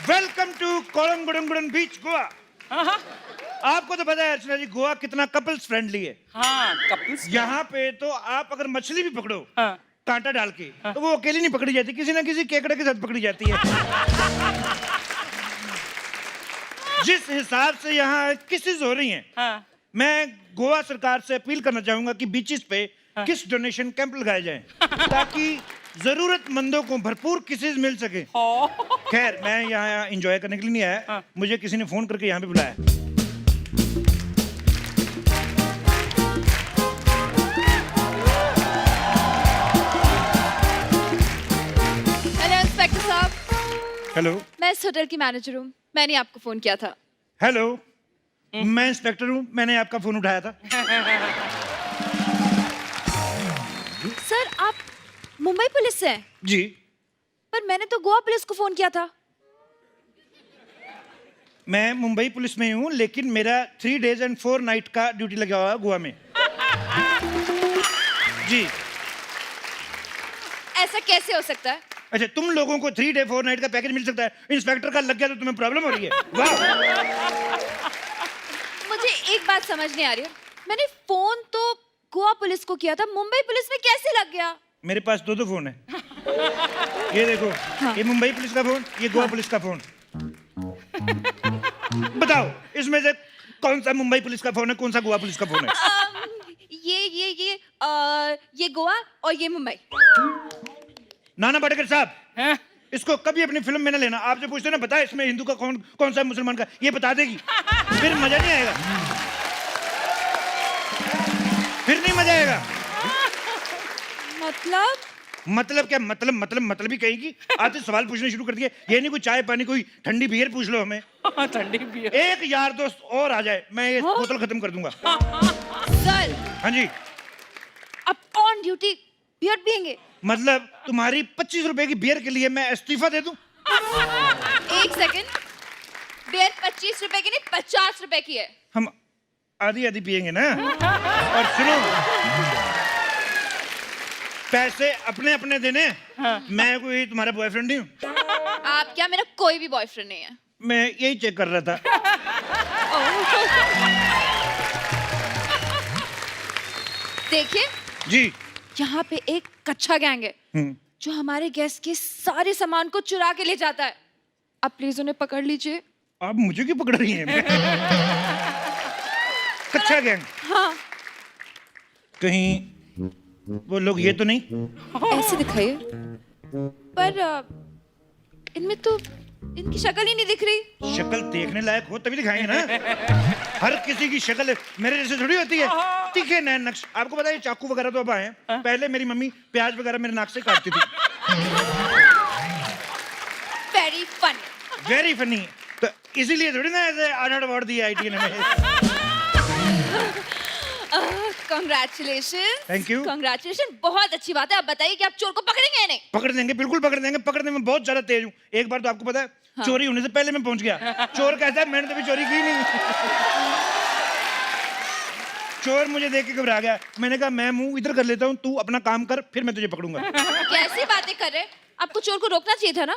Welcome to कोलंगुडन बीच गोवा। हाँ आपको तो पता है अर्चना जी, गोवा कितना कपल्स फ्रेंडली है। हाँ कपल्स यहाँ पे तो आप अगर मछली भी पकड़ो हाँ। कांटा डाल के तो वो अकेली नहीं पकड़ी जाती, किसी ना किसी केकड़े के साथ पकड़ी जाती है। जिस हिसाब से यहाँ किसेस हो रही हैं, हाँ। मैं गोवा सरकार से अपील करना चाहूंगा कि बीचेस पे किस डोनेशन कैंप लगाए जाएं ताकि जरूरतमंदों को भरपूर किसेस मिल सके। खैर मैं यहाँ एंजॉय करने के लिए नहीं आया, मुझे किसी ने फोन करके यहाँ पे बुलाया। हेलो इंस्पेक्टर साहब, हेलो। मैं इस होटल की मैनेजर हूँ। मैंने आपको फोन किया था। हेलो, मैं इंस्पेक्टर हूँ, मैंने आपका फोन उठाया था। सर आप मुंबई पुलिस से हैं? जी। पर मैंने तो गोवा पुलिस को फोन किया था। मैं मुंबई पुलिस में हूँ, लेकिन मेरा 3 days and 4 nights का ड्यूटी लगा हुआ है गोवा में। जी। ऐसा कैसे हो सकता है? अच्छा, तुम लोगों को 3 day 4 night का पैकेज मिल सकता है, इंस्पेक्टर का लग गया तो तुम्हें प्रॉब्लम हो रही है? वाह। मुझे एक बात समझ नहीं आ रही है। मैंने फोन तो गोवा पुलिस को किया था, मुंबई पुलिस में कैसे लग गया? मेरे पास 2 फोन है। ये देखो, ये मुंबई पुलिस का फोन, ये गोवा पुलिस का फोन। बताओ इसमें से कौन सा मुंबई पुलिस का फोन है, कौन सा गोवा पुलिस का फोन है? ये गोवा और ये मुंबई। नाना पाटेकर साहब, हैं? इसको कभी अपनी फिल्म में ना लेना। आपसे पूछते ना, बता इसमें हिंदू का कौन कौन सा है, मुसलमान का, ये बता देगी, फिर मजा नहीं आएगा, फिर नहीं मजा आएगा। मतलब क्या मतलब ही कहेगी। आज से सवाल पूछने शुरू कर दिए। ये नहीं कोई चाय पानी, कोई ठंडी बियर पूछ लो हमें। ठंडी भी है। एक यार दोस्त और आ जाए, मैं ये बोतल खत्म कर दूंगा। सर हाँ जी। अब ऑन ड्यूटी बियर पियेंगे? मतलब तुम्हारी 25 रुपए की बियर के लिए मैं इस्तीफा दे दूं? एक सेकंड, बियर 25 रुपए की नहीं 50 रुपए की है। हम आधी आधी पियेंगे ना। और सुनो, पैसे अपने अपने देने। मैं कोई तुम्हारा बॉयफ्रेंड नहीं हूँ। आप क्या, मेरा कोई भी बॉयफ्रेंड नहीं है। मैं यही चेक कर रहा था। देखिए जी। यहाँ पे एक कच्चा गैंग है जो हमारे गेस्ट के सारे सामान को चुरा के ले जाता है। आप प्लीज उन्हें पकड़ लीजिए। आप मुझे क्यों पकड़ रही हैं? कच्चा गैंग? हाँ। कहीं वो लोग ये तो नहीं? ऐसे दिखाइए। पर इनमें तो इनकी शक्ल ही नहीं दिख रही। शक्ल देखने लायक हो तभी दिखाएंगे ना। हर किसी की शक्ल मेरे जैसे थोड़ी होती है। तीखे नैन नक्श। आपको पता है चाकू वगैरह तो अब आए हैं, पहले मेरी मम्मी प्याज वगैरह मेरे नाक से काटती थी। Very funny. Very funny. तो इसीलिए थोड़ी ना ऐसे 8 अवार्ड दिए आईटी ने हमें। कांग्रेचुलेशन। Thank you. कांग्रेचुलेशन, बहुत अच्छी बात है। आप बताइए कि आप चोर को पकड़ेंगे या नहीं? पकड़ देंगे, बिल्कुल पकड़ देंगे। पकड़ने में बहुत ज्यादा तेज हूँ। एक बार तो आपको पता है, चोरी होने से पहले मैं पहुंच गया। चोर कहता है मैंने तो भी चोरी की नहीं। चोर मुझे देख के घबरा गया। मैंने कहा मैं मुंह इधर कर लेता हूँ, तू अपना काम कर, फिर मैं तुझे पकड़ूंगा। कैसी बातें कर रहे हैं? आपको चोर को रोकना चाहिए था ना।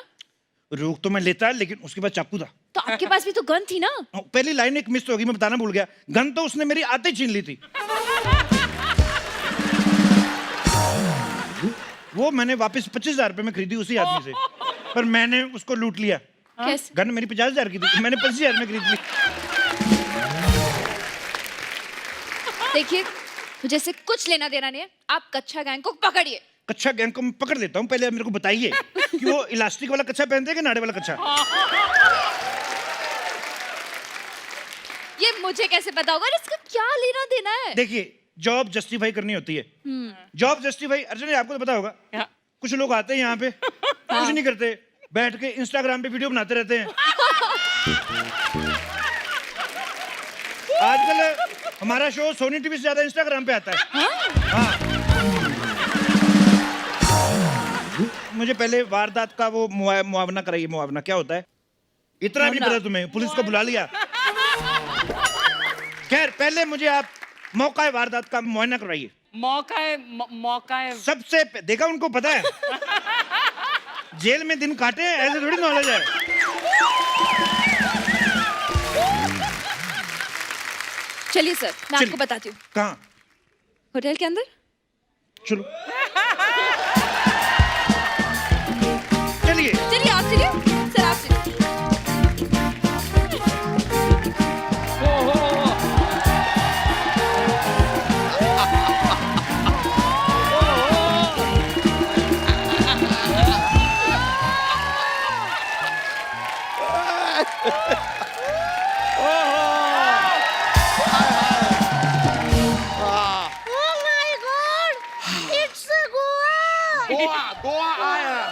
रोक तो मैं लेता, लेकिन उसके बाद चाकू था। तो आपके पास भी तो गन थी ना। पहली लाइन एक मिस हो गई, मैं बताना भूल गया। गन तो उसने मेरी आते ही छीन ली थी। वो मैंने वापस 25,000 रुपए में खरीदी उसी आदमी से, पर मैंने उसको लूट लिया। कैसे? गन मेरी 50,000 की थी, मैंने 25,000 में खरीद ली। देखिए मुझे से कुछ लेना देना नहीं है। आप कच्चा गैंग को पकड़िए। कच्चा गैंग को मैं पकड़ लेता हूँ, पहले आप मेरे को बताइए कि वो इलास्टिक वाला कच्चा पहनते हैं कि नाड़े वाला कच्चा? ये मुझे कैसे पता होगा? इसका क्या लेना देना है? देखिए, जॉब जस्टिफाई करनी होती है। जॉब जस्टिफाई, अर्जुन आपको तो पता होगा, कुछ लोग आते हैं यहाँ पे, कुछ नहीं करते, बैठ के इंस्टाग्राम पे वीडियो बनाते रहते हैं। आजकल हमारा शो सोनी टीवी से ज्यादा इंस्टाग्राम पे आता है। हाँ। मुझे पहले वारदात का वो मुआवना कराइए। मुआवना क्या होता है? इतना भी पता तुम्हें? पुलिस को बुला लिया। खैर पहले मुझे आप मौका वारदात का मुआयना करवाइए। मौका है सबसे देखा, उनको पता है जेल में दिन काटे, ऐसे थोड़ी नॉलेज है। चलिए सर, मैं आपको बताती हूँ। कहाँ? होटल के अंदर। चलो चलिए। चलिए आप चलिए सर, आप चलिए। गोवा गोवा आए हैं।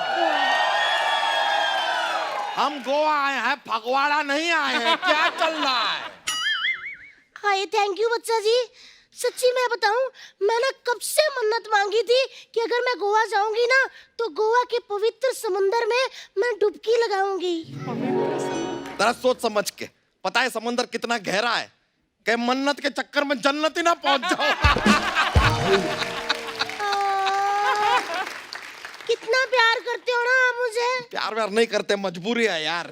हम गोवा आए हैं, फगवाड़ा नहीं आए हैं। क्या चल रहा है? हाय थैंक यू बच्चा जी। सच्ची मैं बताऊं, मैंने कब से मन्नत मांगी थी कि अगर मैं गोवा जाऊंगी ना तो गोवा के पवित्र समुंदर में मैं डुबकी लगाऊंगी। जरा सोच समझ के, पता है समंदर कितना गहरा है? कि मन्नत के चक्कर में जन्नत ही ना पहुंच जाओ। कितना प्यार करते हो ना आप मुझे। प्यार व्यार नहीं करते, मजबूरी है यार।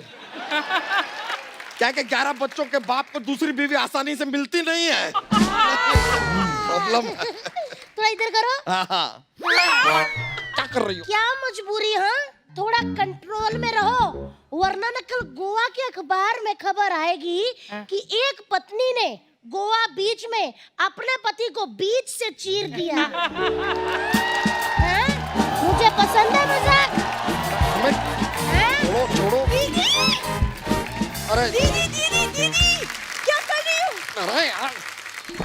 क्या कि 11 बच्चों के बाप को दूसरी बीवी आसानी से मिलती नहीं है। प्रॉब्लम है। थोड़ा इधर करो। हाँ। क्या कर रही हो? क्या मजबूरी? हाँ, थोड़ा कंट्रोल में रहो, वरना न कल गोवा के अखबार में खबर आएगी कि एक पत्नी ने गोवा बीच में अपने पति को बीच से चीर दिया। हाँ? मुझे पसंद है मजाक। छोड़ो छोड़ो। दीदी, अरे दीदी, दीदी, दीदी, क्या कर रही हो? अरे यार,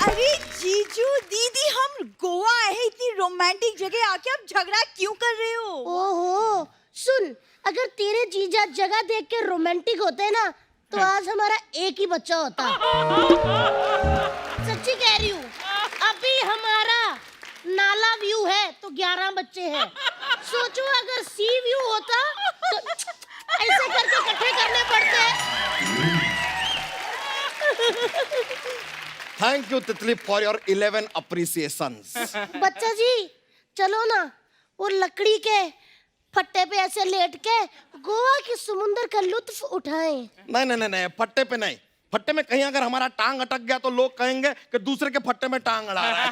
अरे जीजू दीदी, हम गोवा आए हैं, इतनी रोमांटिक जगह आके आप झगड़ा क्यों कर रहे हो? ओहो, सुन, अगर तेरे जीजा जगह देख के रोमांटिक होते ना तो आज हमारा एक ही बच्चा होता। सच्ची कह रही हूँ, अभी हमारा नाला व्यू है तो 11 बच्चे हैं। सोचो अगर सी व्यू होता तो ऐसे करके इकट्ठे करने पड़ते। थैंक यू तितली फॉर योर 11 अप्रिसिएशंस। बच्चा जी चलो ना, वो लकड़ी के फट्टे पे ऐसे लेट के गोवा के समुंदर का लुत्फ उठाएं। नहीं नहीं नहीं नहीं, फट्टे पे नहीं। फट्टे में कहीं अगर हमारा टांग अटक गया तो लोग कहेंगे कि दूसरे के फट्टे में टांग अड़ा रहा है।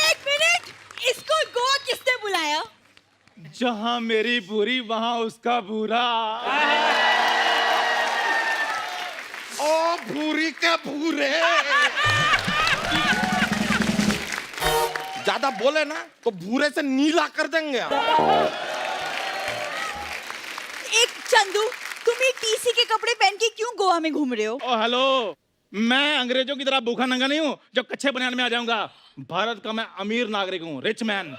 एक मिनट, इसको गोवा किसने बुलाया? जहां मेरी बुरी वहां उसका बुरा। ओ भूरी के भूरे। ज्यादा बोले ना तो भूरे से नीला कर देंगे। एक चंदू, तुम ये टीसी के कपड़े पहन के क्यों गोवा में घूम रहे हो? ओ हेलो, मैं अंग्रेजों की तरह भूखा नंगा नहीं हूँ जो कच्चे बनियान में आ जाऊंगा। भारत का मैं अमीर नागरिक हूँ, रिच मैन।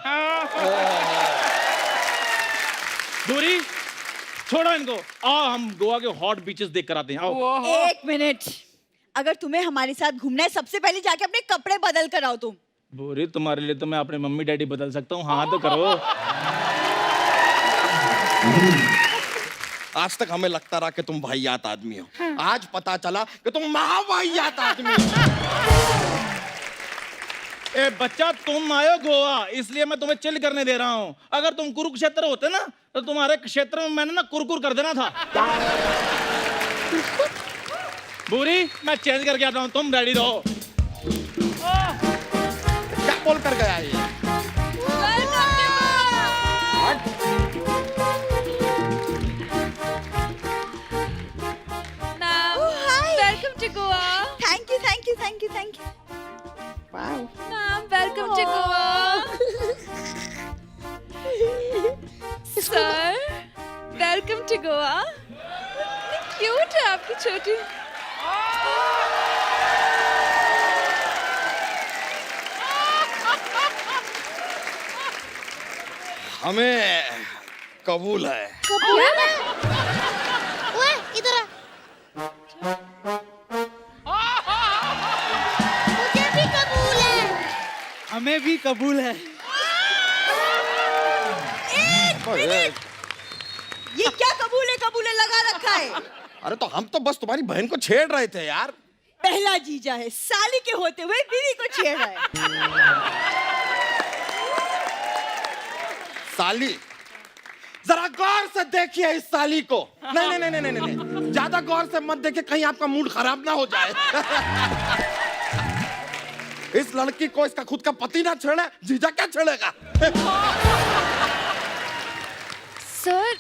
दूरी छोड़ो इनको, आओ हम गोवा के हॉट बीचेस देख कर आते हैं। आओ। एक मिनट, अगर तुम्हें हमारे साथ घूमना है सबसे पहले जाके अपने कपड़े बदल कर आओ तुम। बुरी, तुम्हारे लिए तो मैं अपने मम्मी डैडी बदल सकता हूँ। हाँ तो करो। आज तक हमें लगता रहा कि तुम वाहियात आदमी हो। आज पता चला कि तुम महावाहियात आदमी हो। ए बच्चा, तुम आयो गोवा इसलिए मैं तुम्हें चिल करने दे रहा हूँ। अगर तुम कुरुक्षेत्र होते ना तो तुम्हारे क्षेत्र में मैंने ना कुरकुर कर देना था। बुरी, मैं चेंज करके आता हूँ, तुम रेडी रहो। क्या बोल कर गया ये? Ma'am, hi. welcome to Goa. Thank you thank you thank you thank you. Ma'am, welcome to Goa. Sir, welcome to Goa. Cute है आपकी छोटी। हमें कबूल है। कबूल है? ओए इधर आ। मुझे भी कबूल है। हमें भी कबूल है। एक मिनट, ये क्या कबूल है लगा रखा है? अरे तो हम तो बस तुम्हारी बहन को छेड़ रहे थे यार। पहला जीजा है, साली के होते हुए बीवी को छेड़ रहा है। साली, जरा गौर से देखिए इस साली को। नहीं नहीं नहीं नहीं नहीं नहीं, ज्यादा गौर से मत देखिए, कहीं आपका मूड खराब ना हो जाए। इस लड़की को इसका खुद का पति ना छेड़े, जीजा क्या छेड़ेगा? सर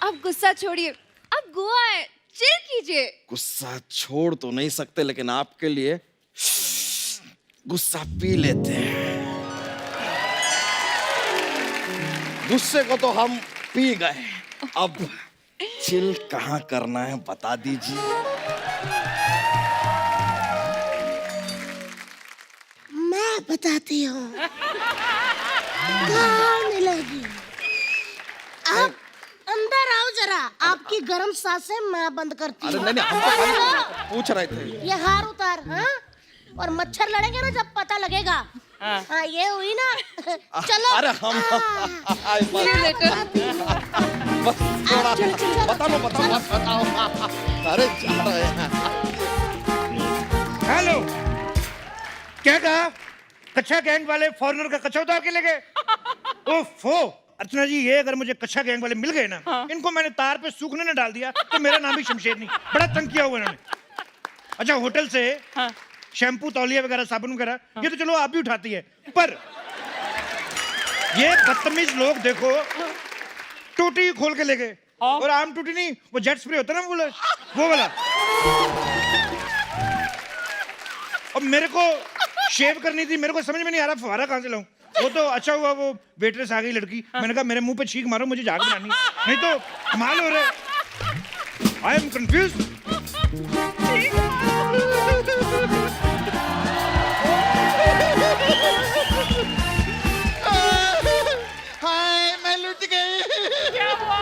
आप गुस्सा छोड़िए, अब गोवा है, चिल कीजिए। गुस्सा छोड़ तो नहीं सकते, लेकिन आपके लिए गुस्सा पी लेते हैं। गुस्से को तो हम पी गए, अब चिल कहाँ करना है बता दीजिए। मैं बताती हूँ कहाँ मिलेगी। आप अंदर आओ जरा, आपकी गर्म सांसें मैं बंद करती अरे हूँ। नहीं नहीं, हम तो खाली पूछ रहे थे। ये हार उतार, हाँ? और मच्छर लड़ेंगे ना जब पता लगेगा। हाँ ये हुई ना। चलो। अरे हम See you later. बस थोड़ा बताओ बस बताओ। अरे जा रहे हैं। हेलो, क्या कहा? कच्चा गैंग वाले फॉरेनर का कच्चा उतार के ले गए? ओफो अर्चना जी, ये अगर मुझे कच्चा गैंग वाले मिल गए ना, इनको मैंने तार पे सूखने न डाल दिया तो मेरा नाम भी शमशेर नहीं। बड़ा तंग किया हुआ इन्होंने। अच्छा, होटल से शैम्पू, तौलिया वगैरह, साबुन वगैरह, ये तो चलो आप भी उठाती है, पर ये बदतमीज लोग देखो, टूटी खोल के ले गए। और आम टूटी नहीं, वो जेट स्प्रे होता है ना वो वाला। अब मेरे को शेव करनी थी, मेरे को समझ में नहीं आ रहा फवारा कहाँ से लाऊं। वो तो अच्छा हुआ वो वेटरेस आ गई लड़की, मैंने कहा मेरे मुंह पे छींक मारो, मुझे झाग बनानी, नहीं तो कमाल हो रहा है। I am confuse. हाय मैं लुट गई। क्या हुआ?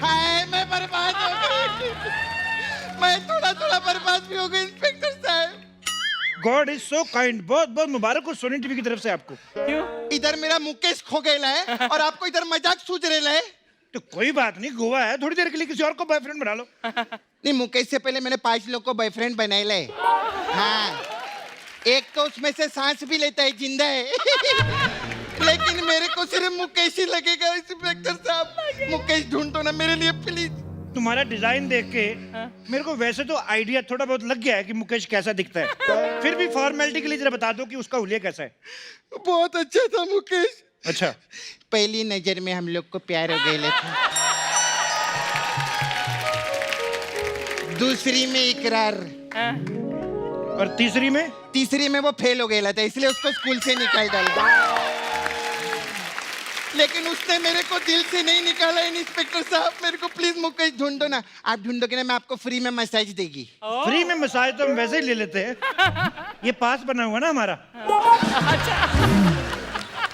हाय मैं बर्बाद हो गई। मैं थोड़ा थोड़ा बर्बाद भी हो गई इंस्पेक्टर साहब। God is so kind. बहुत बहुत मुबारक हो सोनी टीवी की तरफ से आपको। क्यों? इधर मेरा मुकेश खो गया है और आपको इधर मजाक सूझ रहा है। तो कोई बात नहीं, गोवा है, थोड़ी देर के लिए किसी और को बॉयफ्रेंड बना लो। नहीं, मुकेश से पहले मैंने 5 लोग को बॉयफ्रेंड बनाए ले। हाँ, एक तो उसमें से सांस भी लेता है, जिंदा है। लेकिन मेरे को सिर्फ मुकेश ही लगेगा इंस्पेक्टर साहब। मुकेश ढूंढो ना मेरे लिए प्लीज। तुम्हारा डिजाइन देख के मेरे को वैसे तो आइडिया थोड़ा बहुत लग गया है कि मुकेश कैसा दिखता है, फिर भी फॉर्मेलिटी के लिए जरा बता दो कि उसका हुलिया कैसा है। बहुत अच्छा था मुकेश। अच्छा, पहली नजर में हम लोग को प्यार हो गए था, दूसरी में इकरार, और तीसरी में? तीसरी में वो फेल हो गया था, इसलिए उसको स्कूल से निकाल डाला। लेकिन उसने मेरे को दिल से नहीं निकाला। इंस्पेक्टर साहब मेरे को प्लीज मुकेश ढूंढो ना। आप ढूंढोगे ना, मैं आपको फ्री में मसाज देगी। फ्री में मसाज तो हम वैसे ही ले लेते हैं, ये पास बना हुआ ना हमारा।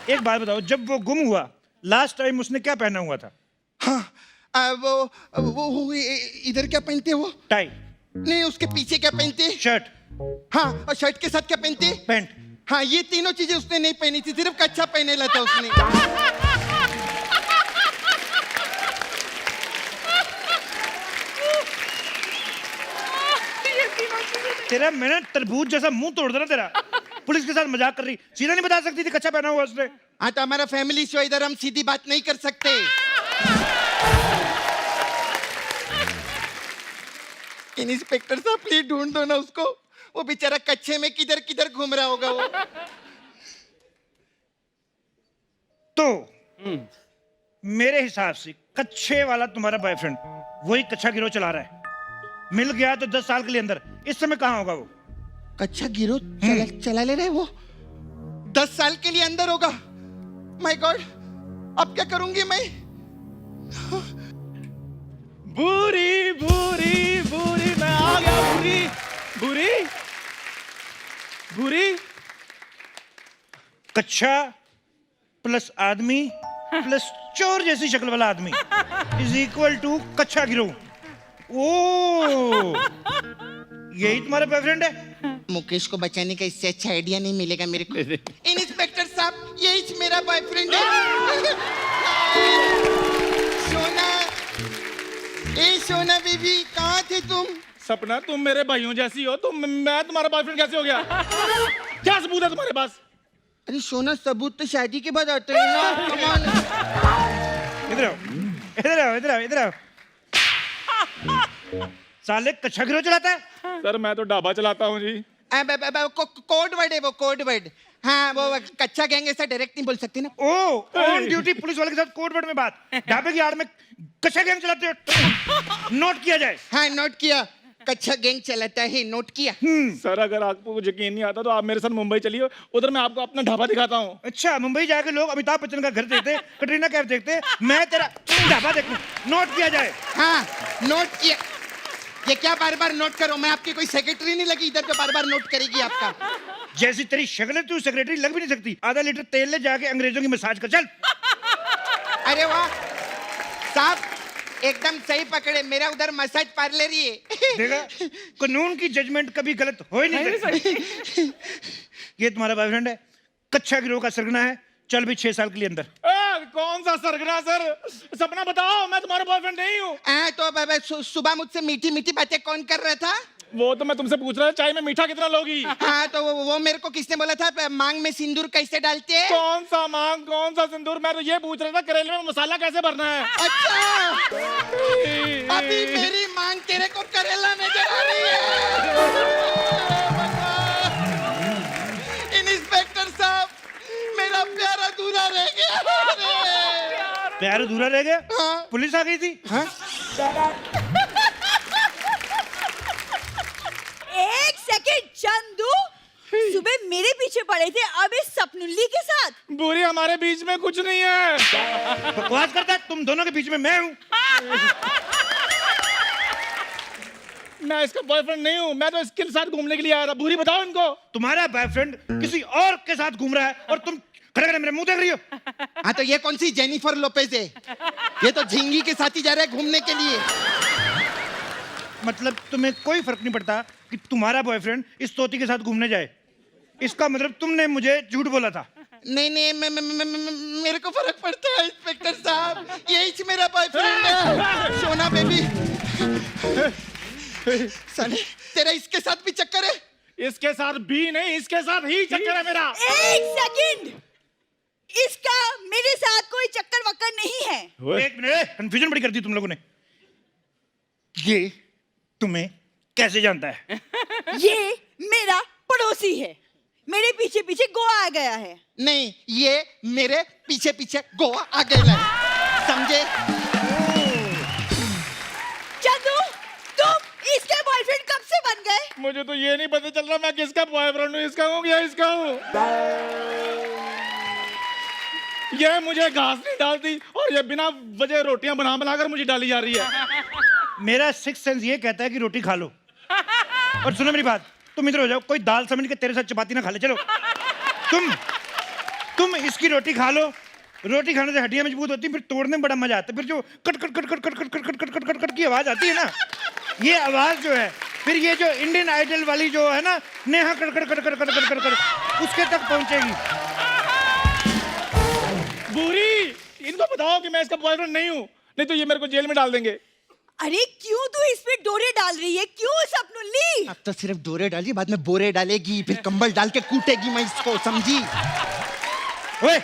एक बात बताओ, जब वो गुम हुआ लास्ट टाइम उसने क्या पहना हुआ था? हाँ, वो इधर क्या पहनते वो? टाई? नहीं, उसके पीछे क्या पहनते? शर्ट? हाँ, और शर्ट के साथ क्या पहनते? पैंट? हाँ, ये तीनों चीजें उसने नहीं पहनी थी, सिर्फ कच्छा पहने ला था उसने। तेरा मैंने तरबूज जैसा मुंह तोड़ देना तेरा। पुलिस के साथ मजाक कर रही, सीधा नहीं बता सकती थी कच्चा पहना हुआ उसने? हाँ, तो हमारा फैमिली शो, इधर हम सीधी बात नहीं कर सकते। इंस्पेक्टर साहब प्लीज ढूंढ दो ना उसको, वो बेचारा कच्चे में किधर किधर घूम रहा होगा वो। तो मेरे हिसाब से कच्चे वाला तुम्हारा बॉयफ्रेंड वही कच्चा गिरोह चला रहा है। मिल गया तो 10 साल के लिए अंदर। इस समय कहाँ होगा वो? कच्चा गिरोह चला ले रहे वो, 10 साल के लिए अंदर होगा। माय गॉड, अब क्या करूंगी मैं? बुरी बुरी बुरी, मैं आ गया। बुरी बुरी बुरी, कच्चा प्लस आदमी प्लस चोर जैसी शक्ल वाला आदमी इज इक्वल टू कच्चा गिरोह। ओ, यही तुम्हारा बॉयफ्रेंड है? मुकेश को बचाने का इससे अच्छा आइडिया नहीं मिलेगा मेरे को। इंस्पेक्टर साहब, यही मेरा बॉयफ्रेंड है। सोना, ए सोना बेबी कहाँ थे तुम? सपना तुम मेरे भाइयों जैसी हो, तुम मैं तुम्हारा बॉयफ्रेंड कैसे हो गया? क्या सबूत है तुम्हारे पास? अरे सोना सबूत तो शादी के बाद आते हैं ना। Come on. इधर आओ, इधर आओ, इधर आओ, इधर आओ। साले कच्छा गिरोह चलाता है। सर मैं तो ढाबा चलाता हूँ जी। कोड वर्ड है वो, कोड वर्ड। हाँ वो कच्चा गैंग ऐसा डायरेक्ट नहीं बोल सकते ना। ओ ऑन ड्यूटी पुलिस वाले के साथ कोड वर्ड में बात, ढाबे की आड़ में कच्छा गैंग चलाते हो, नोट किया जाए। हाँ नोट किया, कच्चा गैंग चलाता है, नोट किया। सर अगर आपको यकीन नहीं आता तो आप मेरे साथ मुंबई चलिए, उधर मैं आपको अपना ढाबा दिखाता हूँ। अच्छा मुंबई जाके लोग अमिताभ बच्चन का घर देखते, कटरीना कैफ देखते, मैं तेरा ढाबा देखूं, नोट किया जाए। हाँ नोट किया। ये क्या बार बार नोट करो? मैं आपकी कोई सेक्रेटरी नहीं लगी इधर पे बार बार नोट करेगी आपका। जैसी तेरी शक्ल है तू सेक्रेटरी लग भी नहीं सकती। आधा लीटर तेल ले जाके अंग्रेजों की मसाज कर चल। अरे वाह साहब, एकदम सही पकड़े, मेरा उधर मसाज पार्लर ही है। देखा, कानून की जजमेंट कभी गलत हो ही नहीं सकती। ये तुम्हारा बॉयफ्रेंड है, कच्चा गिरोह का सरगना है, चल भी 6 साल के लिए अंदर। कौन सा सरगना सर? सपना बताओ, मैं तुम्हारा बॉयफ्रेंड नहीं हूँ। तो सुबह मुझसे मीठी मीठी बातें कौन कर रहा था? वो तो मैं तुमसे पूछ रहा था, चाय में मीठा कितना लोगी? हाँ तो वो मेरे को किसने बोला था मांग में सिंदूर कैसे डालते हैं? कौन सा मांग, कौन सा सिंदूर? मैं तो ये पूछ रहा था करेले में मसाला कैसे भरना है। अच्छा अभी मेरी मांग तेरे को करेला नजर आ रही है। इंस्पेक्टर साहब, मेरा प्यार अधूरा रह गया। प्यार अधूरा रह गया? हाँ। पुलिस आ गई थी। हाँ? एक सेकंड चंदू, सुबह मेरे पीछे पड़े थे, अब इस सपनुल्ली के साथ। बुरी हमारे बीच में कुछ नहीं है। बकवास करता है, तुम दोनों के बीच में मैं हूँ। मैं इसका बॉयफ्रेंड नहीं हूँ, मैं तो इसके साथ घूमने के लिए आया था। बुरी बताओ इनको। तुम्हारा बॉयफ्रेंड किसी और के साथ घूम रहा है और तुम खड़े खड़े मेरे मुंह देख रही हो। हाँ तो ये कौन सी जेनिफर लोपेज है? ये तो झिंगी के साथ ही जा रहा है घूमने के लिए। मतलब तुम्हें कोई फर्क नहीं पड़ता कि तुम्हारा बॉयफ्रेंड इस तोती के साथ घूमने जाए? इसका मतलब तुमने मुझे झूठ बोला था। नहीं नहीं मेरे को फर्क पड़ता है इंस्पेक्टर साहब, यही मेरा बॉयफ्रेंड है। सोना बेबी, साले तेरा इसके साथ भी चक्कर है? इसके साथ भी नहीं, इसके साथ ही चक्कर है मेरा। एक सेकंड, इसका मेरे साथ कोई चक्कर वक्कर नहीं है। एक मिनट, कंफ्यूजन बड़ी कर दी तुम लोगों ने। ये तुम्हें कैसे जानता है? ये मेरा पड़ोसी है, मेरे पीछे पीछे गोवा आ गया है। नहीं, ये मेरे पीछे पीछे गोवा आ गया है, समझे? चंदू, तुम इसके बॉयफ्रेंड कब से बन गए? मुझे तो ये नहीं पता चल रहा मैं किसका बॉयफ्रेंड हूँ, इसका हूँ या इसका हूँ। ये मुझे घास नहीं डालती और ये बिना वजह रोटियां बना बनाकर मुझे डाली जा रही है। मेरा सिक्स सेंस ये कहता है कि रोटी खा लो। और सुनो मेरी बात, तुम इधर हो जाओ, कोई दाल समझ के तेरे साथ चपाती ना खा ले। चलो तुम इसकी रोटी खा लो। रोटी खाने से हड्डियां मजबूत होती हैं, फिर तोड़ने में बड़ा मजा आता है। फिर जो cut cut cut cut cut cut cut cut cut cut cut की आवाज आती है ना, ये आवाज जो है, फिर ये जो इंडियन आइडल वाली जो है ना, Neha cut cut cut cut cut cut cut cut उसके तक पहुंचेगी। बुरी, इनको बताओ कि मैं इसका बॉयफ्रेंड नहीं हूँ, नहीं तो ये मेरे को जेल में डाल देंगे। अरे क्यों तू इस पे डोरे डाल रही है? क्यों सपनुल्ली? अब तो सिर्फ डोरे डाली, बाद में बोरे डालेगी, फिर कंबल डाल के कूटेगी मैं इसको, समझी? ओए,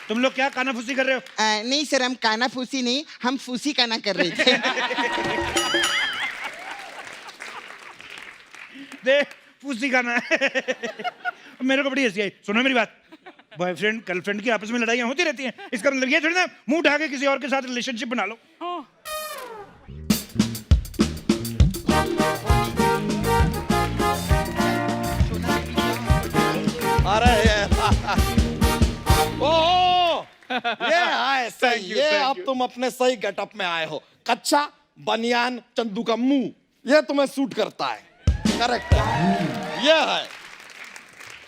तुम लोग क्या कानाफूसी कर रहे हो? नहीं सर, हम काना फूसी नहीं, हम फूसी काना कर रहे थे। देख, फूसी खाना है। मेरे को बड़ी हंसी आई। सुनो मेरी बात, बॉयफ्रेंड गर्लफ्रेंड की आपस में लड़ाइयाँ होती रहती हैं, इसका मतलब ये थोड़ी ना मुंह उठा के किसी और के साथ रिलेशनशिप बना लो। अरे ओ ये आए सही, ये अब तुम अपने सही गेटअप में आए हो। कच्चा बनियान चंदू का मुंह, ये तुम्हें सूट करता है। करेक्ट है, ये है।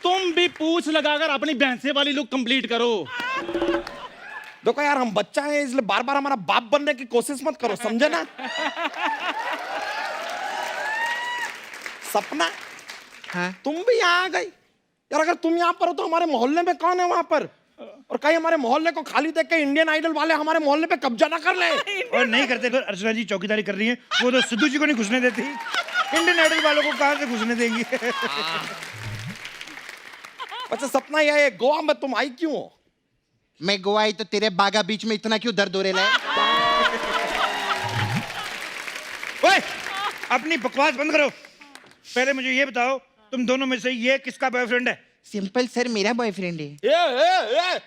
तुम भी पूछ लगाकर अपनी भैंसे वाली लुक कंप्लीट करो। देखो यार, हम बच्चा हैं, इसलिए बार बार हमारा बाप बनने की कोशिश मत करो, समझे ना? सपना, हाँ? तुम भी यहाँ आ गई यार। अगर तुम यहाँ पर हो तो हमारे मोहल्ले में कौन है वहां पर? और कहीं हमारे मोहल्ले को खाली देख के इंडियन आइडल वाले हमारे मोहल्ले पे कब्जा ना कर ले। और नहीं करते तो अर्चना जी चौकीदारी कर रही है, वो तो सिद्धू जी को नहीं घुसने देती, इंडियन आइडल वालों को कहाँ से घुसने देंगी। अच्छा सपना यह है, गोवा में तुम आई क्यों हो? मैं गोवा आई तो तेरे बागा बीच में इतना क्यों दर्द हो रहा है? ओए, अपनी बकवास बंद करो। पहले मुझे ये बताओ, तुम दोनों में से ये किसका बॉयफ्रेंड है? सिंपल सर, मेरा बॉयफ्रेंड है। ए,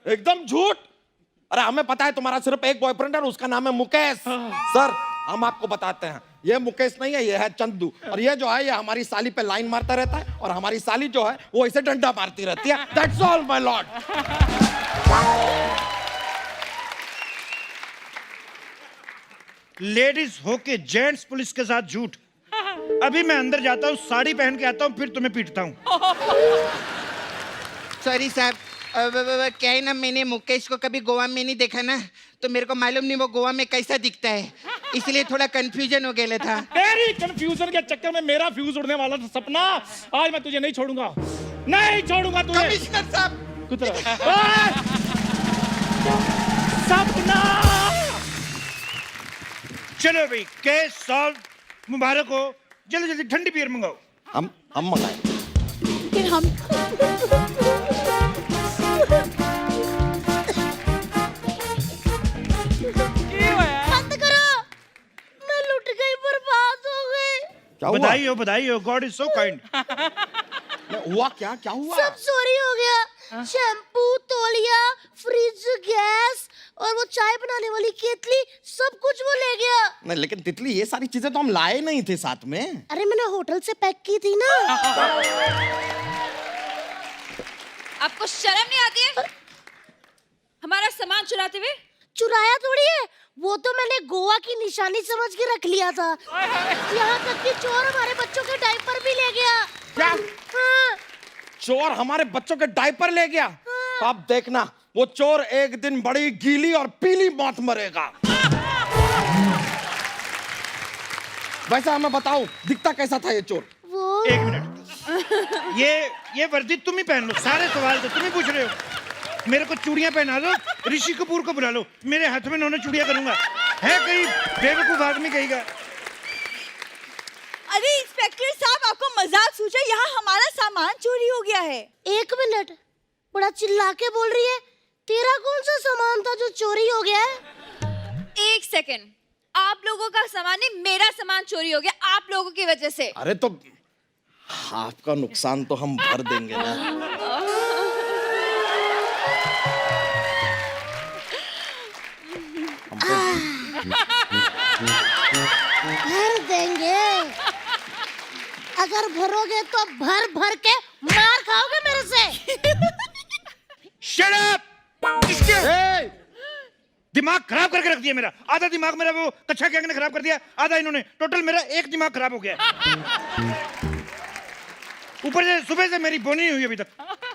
एकदम झूठ। अरे हमें पता है तुम्हारा सिर्फ एक बॉयफ्रेंड है और उसका नाम है मुकेश। सर हम आपको बताते हैं, ये मुकेश नहीं है, ये है चंदू। और ये जो है ये हमारी साली पे लाइन मारता रहता है और हमारी साली जो है वो इसे डंडा मारती रहती है। That's all my Lord. Ladies होके जेंट्स पुलिस के साथ झूठ। अभी मैं अंदर जाता हूँ, साड़ी पहन के आता हूँ, फिर तुम्हें पीटता हूँ। सॉरी साहब, क्या है ना, मैंने मुकेश को कभी गोवा में नहीं देखा ना, तो मेरे को मालूम नहीं वो गोवा में कैसा दिखता है, इसलिए थोड़ा कंफ्यूजन हो गया था। तेरी कंफ्यूजन के चक्कर में मेरा फ्यूज उड़ने वाला था सपना। आज मैं तुझे नहीं छोड़ूंगा, नहीं छोड़ूंगा तुझे। कमिश्नर साहब, कुछ सपना। चलो भाई, केस सॉल्व, मुबारक हो। जल्दी जल्दी ठंडी बियर मंगाओ। हम मंगाए। फिर हम बंद करो, मैं लुट गई, बर्बाद हो गई। क्या हुआ? बधाई हो, गॉड इज सो काइंड। हुआ क्या? क्या हुआ? सब चोरी हो गया। शैम्पू, तौलिया, फ्रिज, गैस और वो चाय बनाने वाली केतली, सब कुछ वो ले गया। नहीं लेकिन तितली, ये सारी चीजें तो हम लाए नहीं थे साथ में। अरे मैंने होटल से पैक की थी ना। आपको शर्म नहीं आती है हमारा सामान चुराते हुए? चुराया थोड़ी है, वो तो मैंने गोवा की निशानी समझ के रख लिया था। यहाँ तक कि चोर हमारे बच्चों के डायपर भी ले गया। क्या? हाँ। चोर हमारे बच्चों के डायपर ले गया? अब देखना, वो चोर एक दिन बड़ी गीली और पीली मौत मरेगा। वैसे हमें बताओ, दिखता कैसा था ये चोर? वो एक मिनट, ये वर्दी तुम ही पहन लो, सारे सवाल तो तुम ही पूछ रहे हो। मेरे को चूड़ियां पहना लो, ऋषि कपूर को बुला लो, मेरे हाथ में इन्होंने चूड़ियां करूंगा। है कहीं बेवकूफ आदमी कहेगा। अरे इंस्पेक्टर साहब, आपको मजाक सूझा, यहाँ हमारा सामान चोरी हो गया है। एक मिनट, बड़ा चिल्ला के बोल रही है। तेरा कौन सा सामान था जो चोरी हो गया है? एक सेकंड, आप लोगों का सामान नहीं, मेरा सामान चोरी हो गया आप लोगों की वजह से। अरे तो आपका नुकसान तो हम भर देंगे ना। भर देंगे। अगर भरोगे तो भर भर के मार खाओगे मेरे से। Shut up! इसके दिमाग खराब करके रख दिया मेरा। आधा दिमाग मेरा वो कच्चा गैंग ने खराब कर दिया, आधा इन्होंने। टोटल मेरा एक दिमाग खराब हो गया। ऊपर से सुबह से मेरी बोनी नहीं हुई अभी तक।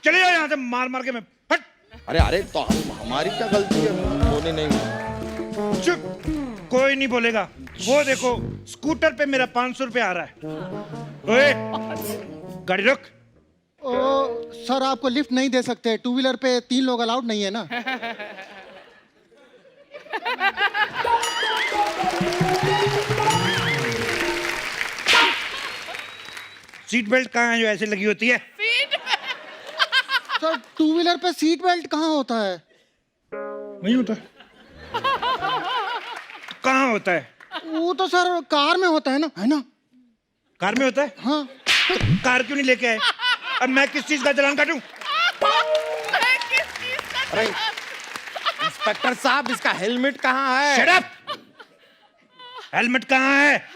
चले जाओ यहाँ से, मार मार के मैं फट। अरे तो हमारी क्या गलती है? बोली नहीं हुई। चुप, कोई नहीं बोलेगा। वो देखो, स्कूटर पे मेरा 500 रुपया आ रहा है। ओए, गाड़ी रुक। सर आपको लिफ्ट नहीं दे सकते, टू व्हीलर पे 3 लोग अलाउड नहीं है ना। सीट बेल्ट कहाँ है जो ऐसे लगी होती है? सर टू व्हीलर पे सीट बेल्ट कहाँ होता है? नहीं होता। कहाँ होता है? वो तो सर कार में होता है ना, है ना? कार में होता है? हाँ। तो कार क्यों नहीं लेके आए? अब मैं किस चीज का चालान काटूं? अरे इंस्पेक्टर साहब, इसका हेलमेट कहाँ है? Shut up! हेलमेट कहाँ है?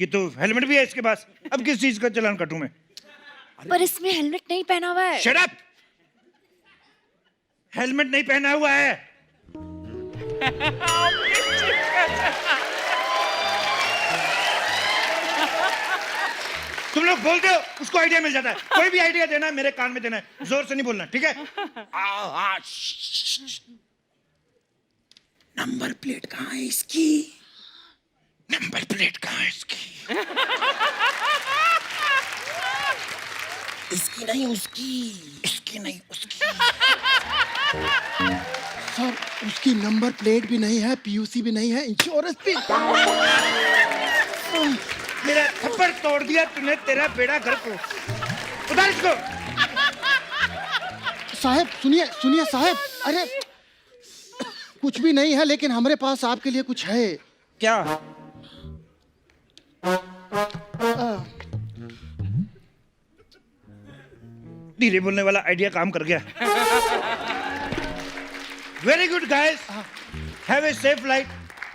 ये तो हेलमेट भी है इसके पास। अब किस चीज का चालान काटूं मैं? पर इसमें हेलमेट नहीं पहना हुआ है। Shut up! हेलमेट नहीं पहना हुआ है। तुम लोग बोलते हो, उसको आइडिया मिल जाता है। कोई भी आइडिया देना है मेरे कान में देना है, जोर से नहीं बोलना, ठीक है? नंबर प्लेट कहाँ है इसकी? नंबर प्लेट कहाँ है इसकी? इसकी नहीं उसकी, इसकी नहीं उसकी। सर उसकी नंबर प्लेट भी नहीं है, पीयूसी भी नहीं है, इंश्योरेंस भी। मेरा थप्पड़ तोड़ दिया तूने, तेरा बेड़ा घर को। उतार इसको। साहब सुनिए सुनिए साहब, अरे कुछ भी नहीं है, लेकिन हमारे पास आपके लिए कुछ है। क्या? धीरे बोलने वाला आइडिया काम कर गया। Very good guys, have a safe flight,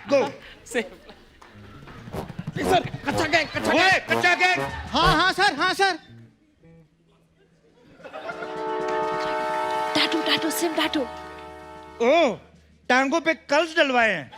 go. Sir कच्चा गैंग, कच्चा ओए, कच्चा गैंग। हाँ हाँ सर, हाँ सर। टैटू टैटू सिम टैटू। ओ, टांगों पे कल्स डलवाए हैं।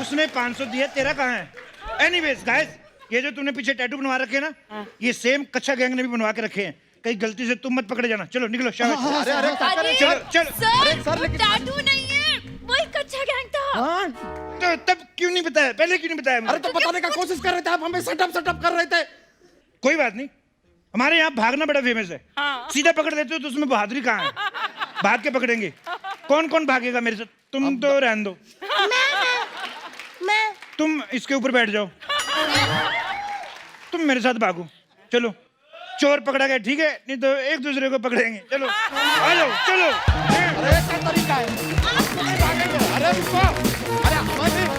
उसने 500 दिया, तेरा कहाँ है? एनीवेज गाइस, ये जो तूने पीछे टैटू बनवा रखे हैं ना, ये सेम कच्चा गैंग ने भी बनवा के रखे हैं। कहीं गलती से तुम मत पकड़े जाना। चलो निकलो, शाबाश। अरे अरे अरे चलो चलो। सर, वो टैटू नहीं है, वही कच्चा गैंग था। तो तब क्यों नहीं बताया? पहले क्यों नहीं बताया मुझे? अरे तो बताने का कोशिश कर रहे थे आप, हमें सेटअप कर रहे थे। कोई बात नहीं, हमारे यहाँ भागना बड़ा फेमस है। सीधा पकड़ लेते हो तो उसमें बहादुरी कहाँ है? भाग के पकड़ेंगे। कौन कौन भागेगा मेरे साथ? तुम तो रहने दो, मैं तुम इसके ऊपर बैठ जाओ, तुम मेरे साथ भागो। चलो, चोर पकड़ा गया ठीक है, नहीं तो एक दूसरे को पकड़ेंगे। चलो आ जाओ, चलो। अरे क्या तरीका है? अरे रुको, अरे हमारे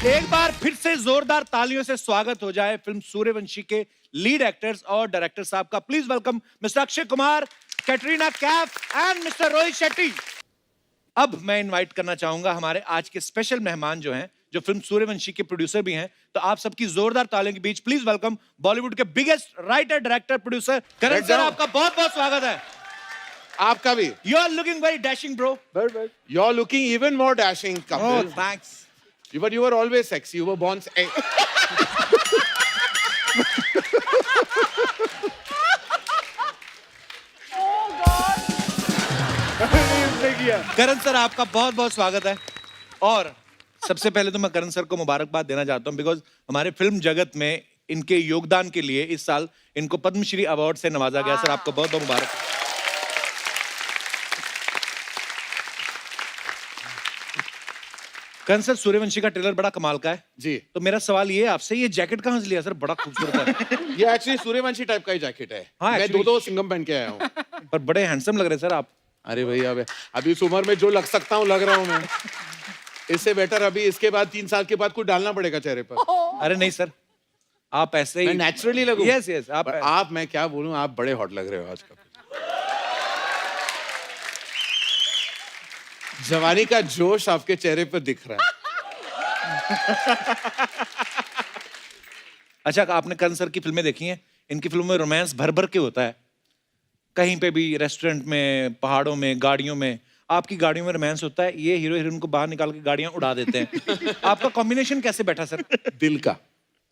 एक बार फिर से जोरदार तालियों से स्वागत हो जाए फिल्म सूर्यवंशी के लीड एक्टर्स और डायरेक्टर साहब का। Please welcome mister Akshay Kumar, Katrina Kaif and mister Rohit Shetty. अब मैं इनवाइट करना चाहूंगा हमारे आज के स्पेशल मेहमान जो हैं, जो फिल्म सूर्यवंशी के प्रोड्यूसर भी हैं। तो आप सबकी जोरदार तालियों के बीच प्लीज वेलकम बॉलीवुड के biggest writer, director, producer Karan sir. आपका बहुत बहुत स्वागत है। आपका भी। You are looking very dashing bro. You are looking even more dashing, Kapil. Oh, thanks. But you were always sexy. You were born. Karan sir, आपका बहुत बहुत स्वागत है। और सबसे पहले तो मैं करण सर को मुबारकबाद देना चाहता हूं, बिकॉज हमारे फिल्म जगत में इनके योगदान के लिए इस साल इनको पद्मश्री अवार्ड से नवाजा गया। सर आपको बहुत बहुत मुबारक। करण सर, सूर्यवंशी का ट्रेलर बड़ा कमाल का है जी। तो मेरा सवाल ये है आपसे, ये जैकेट कहाँ से लिया सर? बड़ा खूबसूरत है। ये एक्चुअली सूर्यवंशी टाइप का ही जैकेट है। हाँ, मैं actually- दो सिंगम पहन के आया हूँ। पर बड़े हैंडसम लग रहे हैं सर आप। अरे भैया अभी इस उम्र में जो लग सकता हूँ लग रहा हूँ मैं। इससे बेटर अभी इसके बाद 3 साल के बाद कुछ डालना पड़ेगा चेहरे पर। अरे नहीं सर, आप ऐसे ही मैं नेचुरली लगूं। यस यस, आप मैं क्या बोलूं, आप बड़े हॉट लग रहे हो आजकल। जवानी का जोश आपके चेहरे पर दिख रहा है। अच्छा, आपने करण सर की फिल्में देखी हैं? इनकी फिल्मों में रोमांस भर भर के होता है, कहीं पे भी, रेस्टोरेंट में, पहाड़ों में, गाड़ियों में। आपकी गाड़ियों में रोमांस होता है, ये हीरो हीरोइन को बाहर निकाल के गाड़ियां उड़ा देते हैं। आपका कॉम्बिनेशन कैसे बैठा सर? दिल का।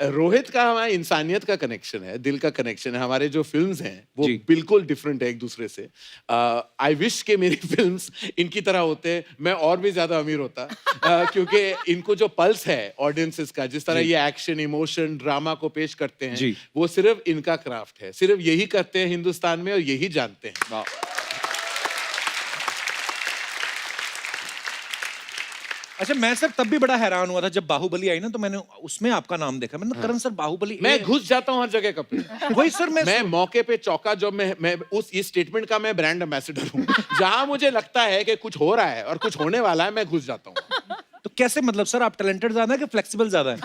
रोहित का हमारा इंसानियत का कनेक्शन है, दिल का कनेक्शन है। हमारे जो फिल्म्स हैं वो जी। बिल्कुल डिफरेंट है एक दूसरे से। आई विश के मेरी फिल्म्स इनकी तरह होते, मैं और भी ज्यादा अमीर होता। क्योंकि इनको जो पल्स है ऑडियंसेस का, जिस तरह ये एक्शन, इमोशन, ड्रामा को पेश करते हैं, जी। वो सिर्फ इनका क्राफ्ट है। सिर्फ यही करते हैं हिंदुस्तान में और यही जानते हैं। अच्छा, मैं सर तब भी बड़ा हैरान हुआ था जब बाहुबली आई ना, तो मैंने उसमें आपका नाम देखा। मैंने करण सर बाहुबली, मैं घुस जाता हूँ हर जगह कपिल। वही सर, मैं मौके पे चौका, जब मैं उस इस स्टेटमेंट का मैं ब्रांड एम्बेसडर हूँ। जहां मुझे लगता है कि कुछ हो रहा है और कुछ होने वाला है, मैं घुस जाता हूँ। तो कैसे, मतलब सर आप टैलेंटेड ज्यादा है कि फ्लेक्सिबल ज्यादा है?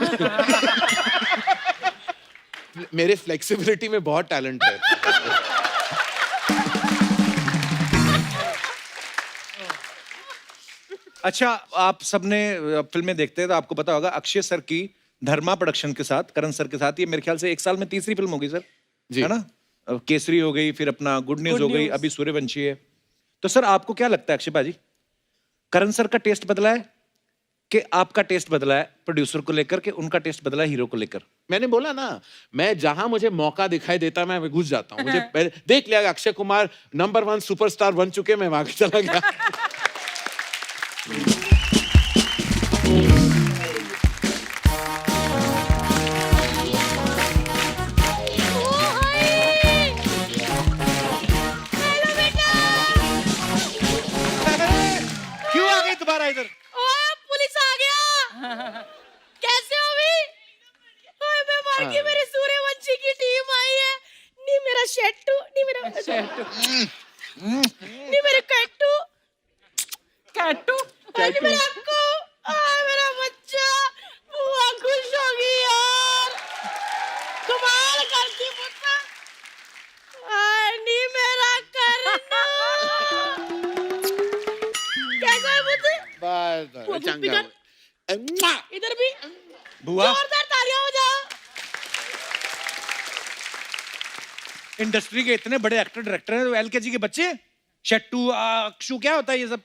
मेरे फ्लेक्सिबिलिटी में बहुत टैलेंट है। अच्छा, आप सबने फिल्में देखते हैं तो आपको पता होगा अक्षय सर की धर्मा प्रोडक्शन के साथ, करण सर के साथ, ये मेरे ख्याल से 1 साल में तीसरी फिल्म होगी सर, जी। है ना? अब केसरी हो गई, फिर अपना गुड न्यूज हो गई, अभी सूर्यवंशी है। तो सर आपको क्या लगता है अक्षय भाजी, करण सर का टेस्ट बदला है कि आपका टेस्ट बदला है प्रोड्यूसर को लेकर के, उनका टेस्ट बदला है हीरो को लेकर? मैंने बोला ना, मैं जहां मुझे मौका दिखाई देता मैं घुस जाता हूँ। मुझे पहले देख लिया अक्षय कुमार नंबर 1 सुपरस्टार बन चुके, मैं वहां चला गया। क्यों आ गई दोबारा इधर? ओए पुलिस आ गया। कैसे हो अभी? ओए मैं मर गई, मेरी सूर्यवंशी की टीम आई है। नी मेरा शेट्टू, नी मेरा नी मेरे कट्टू, कैटू ओए नी मेरा अक्कू, ओए मेरा बच्चा। बुआ खुश होगी यार, कमाल करती पुत्ता। ओए नी मेरा करना। कैसा है पुत्त? बुआ खुश भी कर। इधर भी बुआ जोरदार तालियां हो जाओ। इंडस्ट्री के इतने बड़े एक्टर डायरेक्टर हैं, तो एलकेजी के बच्चे शट्टू अक्षु क्या होता है ये सब?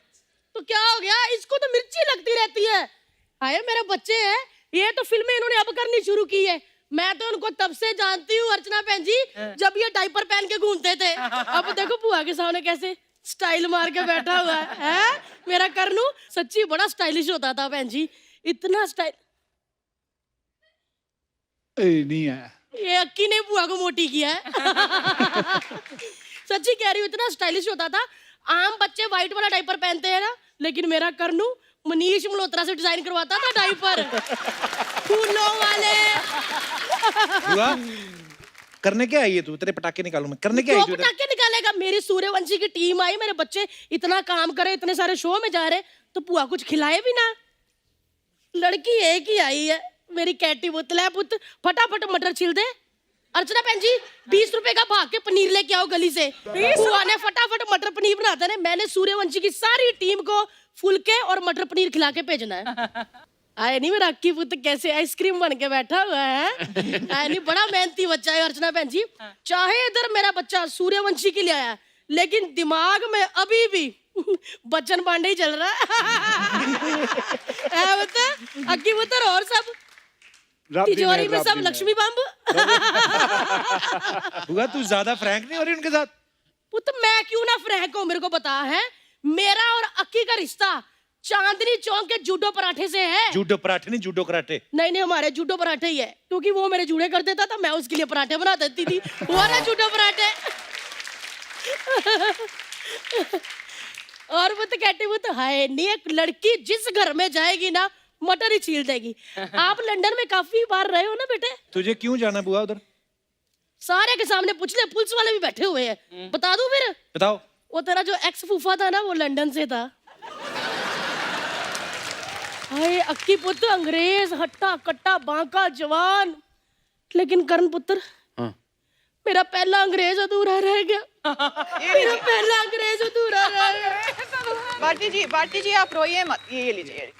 तो क्या हो गया, इसको तो मिर्ची लगती रहती है। हाय मेरे बच्चे हैं, ये तो फिल्में इन्होंने अब करनी शुरू की है। मैं तो उनको तब से जानती हूँ अर्चना बहन जी, जब ये डायपर पहन के घूमते थे। अब देखो बुआ के सामने कैसे स्टाइल मार के बैठा हुआ है। मेरा करनू सच्ची बड़ा स्टाइलिश होता था बहन जी, इतना स्टाइल। नहीं है। ये अक्की ने बुआ को मोटी किया है। सच्ची कह रही हूँ, इतना स्टाइलिश होता था। आम बच्चे व्हाइट वाला डायपर पहनते हैं ना, लेकिन मेरा करनू मनीष मल्होत्रा से डिजाइन करवाता था डायपर, फूलों वाले। बुआ करने क्या आई है तू? तेरे पटाखे निकालूं मैं? करने क्या आई तू? पटाखे निकालेगा? मेरी सूर्यवंशी की टीम आई, मेरे बच्चे इतना काम करे, इतने सारे शो में जा रहे, तो बुआ कुछ खिलाए भी ना। लड़की एक ही आई है मेरी कैटी बुत। ले पुत फटाफट मटर छिल दे। अर्चना बहन जी 20 रुपए का भाग के पनीर लेके आओ गली से। बुआ ने फटाफट मटर पनीर बनाते ने, मैंने सूर्यवंशी की सारी टीम को फुलके और मटर पनीर खिला के भेजना है। आए नहीं मेरा अक्की पुत कैसे आइसक्रीम बन के बैठा हुआ है। आए नहीं, बड़ा मेहनती बच्चा है अर्चना बहन जी। चाहे इधर मेरा बच्चा सूर्यवंशी के लिए आया, लेकिन दिमाग में अभी भी बच्चन पांडे ही चल रहा है। बता अक्की पुत्र और सब तिजोरी में सब लक्ष्मी बम्ब। बुआ तू ज्यादा फ्रैंक नहीं हो रही उनके साथ? पुत्र मैं क्यों ना फ्रैंक हूं, मेरे को बता है। मेरा और अक्की का रिश्ता चांदनी चौक के जूडो पराठे से है। जूडो पराठे नहीं, जूडो कराटे। नहीं हमारे जूडो पराठे ही है, क्योंकि वो मेरे जूड़े कर देता था, मैं उसके लिए पराठे बना देती थी। वो ना जूडो पराठे। और वो तो कहती वो तो हाय नहीं, एक लड़की जिस घर में जाएगी ना मटर ही छील देगी। आप लंदन में काफी बार रहे हो ना बेटे? तुझे क्यों जाना बुआ उधर? सारे के सामने पूछ ले, पुलिस वाले भी बैठे हुए हैं। बता दूं फिर? बताओ। वो तेरा जो एक्स फूफा था ना, वो लंदन से था। हाय अक्की पुत्र अंग्रेज, हट्टा कट्टा बांका जवान, लेकिन करण पुत्र मेरा पहला अंग्रेज अधूरा रह गया। मेरा पहला अंग्रेज अधूरा रह गया। भारती जी आप रोइए मत, ये लीजिए।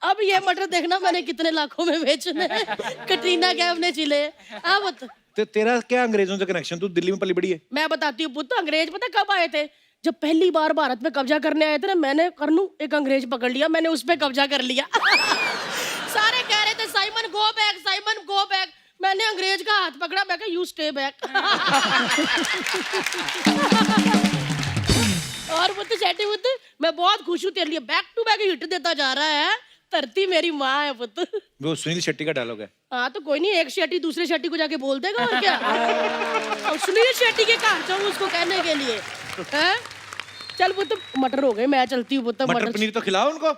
अब ये मटर देखना मैंने कितने लाखों में बेचने हैं। कटरीना कैफ ने चिले। अब तो तेरा क्या अंग्रेजों से कनेक्शन? तू दिल्ली में पली बड़ी है। मैं बताती हूँ पुत्र, अंग्रेज पता कब आए थे? जब पहली बार भारत में कब्जा करने आए थे ना, मैंने करनू एक अंग्रेज पकड़ लिया, मैंने उस पे कब्जा कर लिया। सारे कह रहे थे Simon go back, Simon go back. मैंने अंग्रेज का हाथ पकड़ा, मैं कहा यू स्टे बैक। और बुद्ध शेट्टी बुद्ध मैं बहुत खुश हूँ तेरे लिए, बैक टू बैक हिट देता जा रहा है। धरती मेरी माँ है पुत्र। वो सुनील शेट्टी का डायलॉग है। हाँ तो कोई नहीं, एक शेट्टी दूसरे शेट्टी को जाके बोल देगा और क्या। और सुनील शेट्टी के कहा जाऊँ उसको कहने के लिए है? चल पुत्र मटर हो गए, मैं चलती हूँ पुत्र। मटर पनीर तो खिलाओ उनको।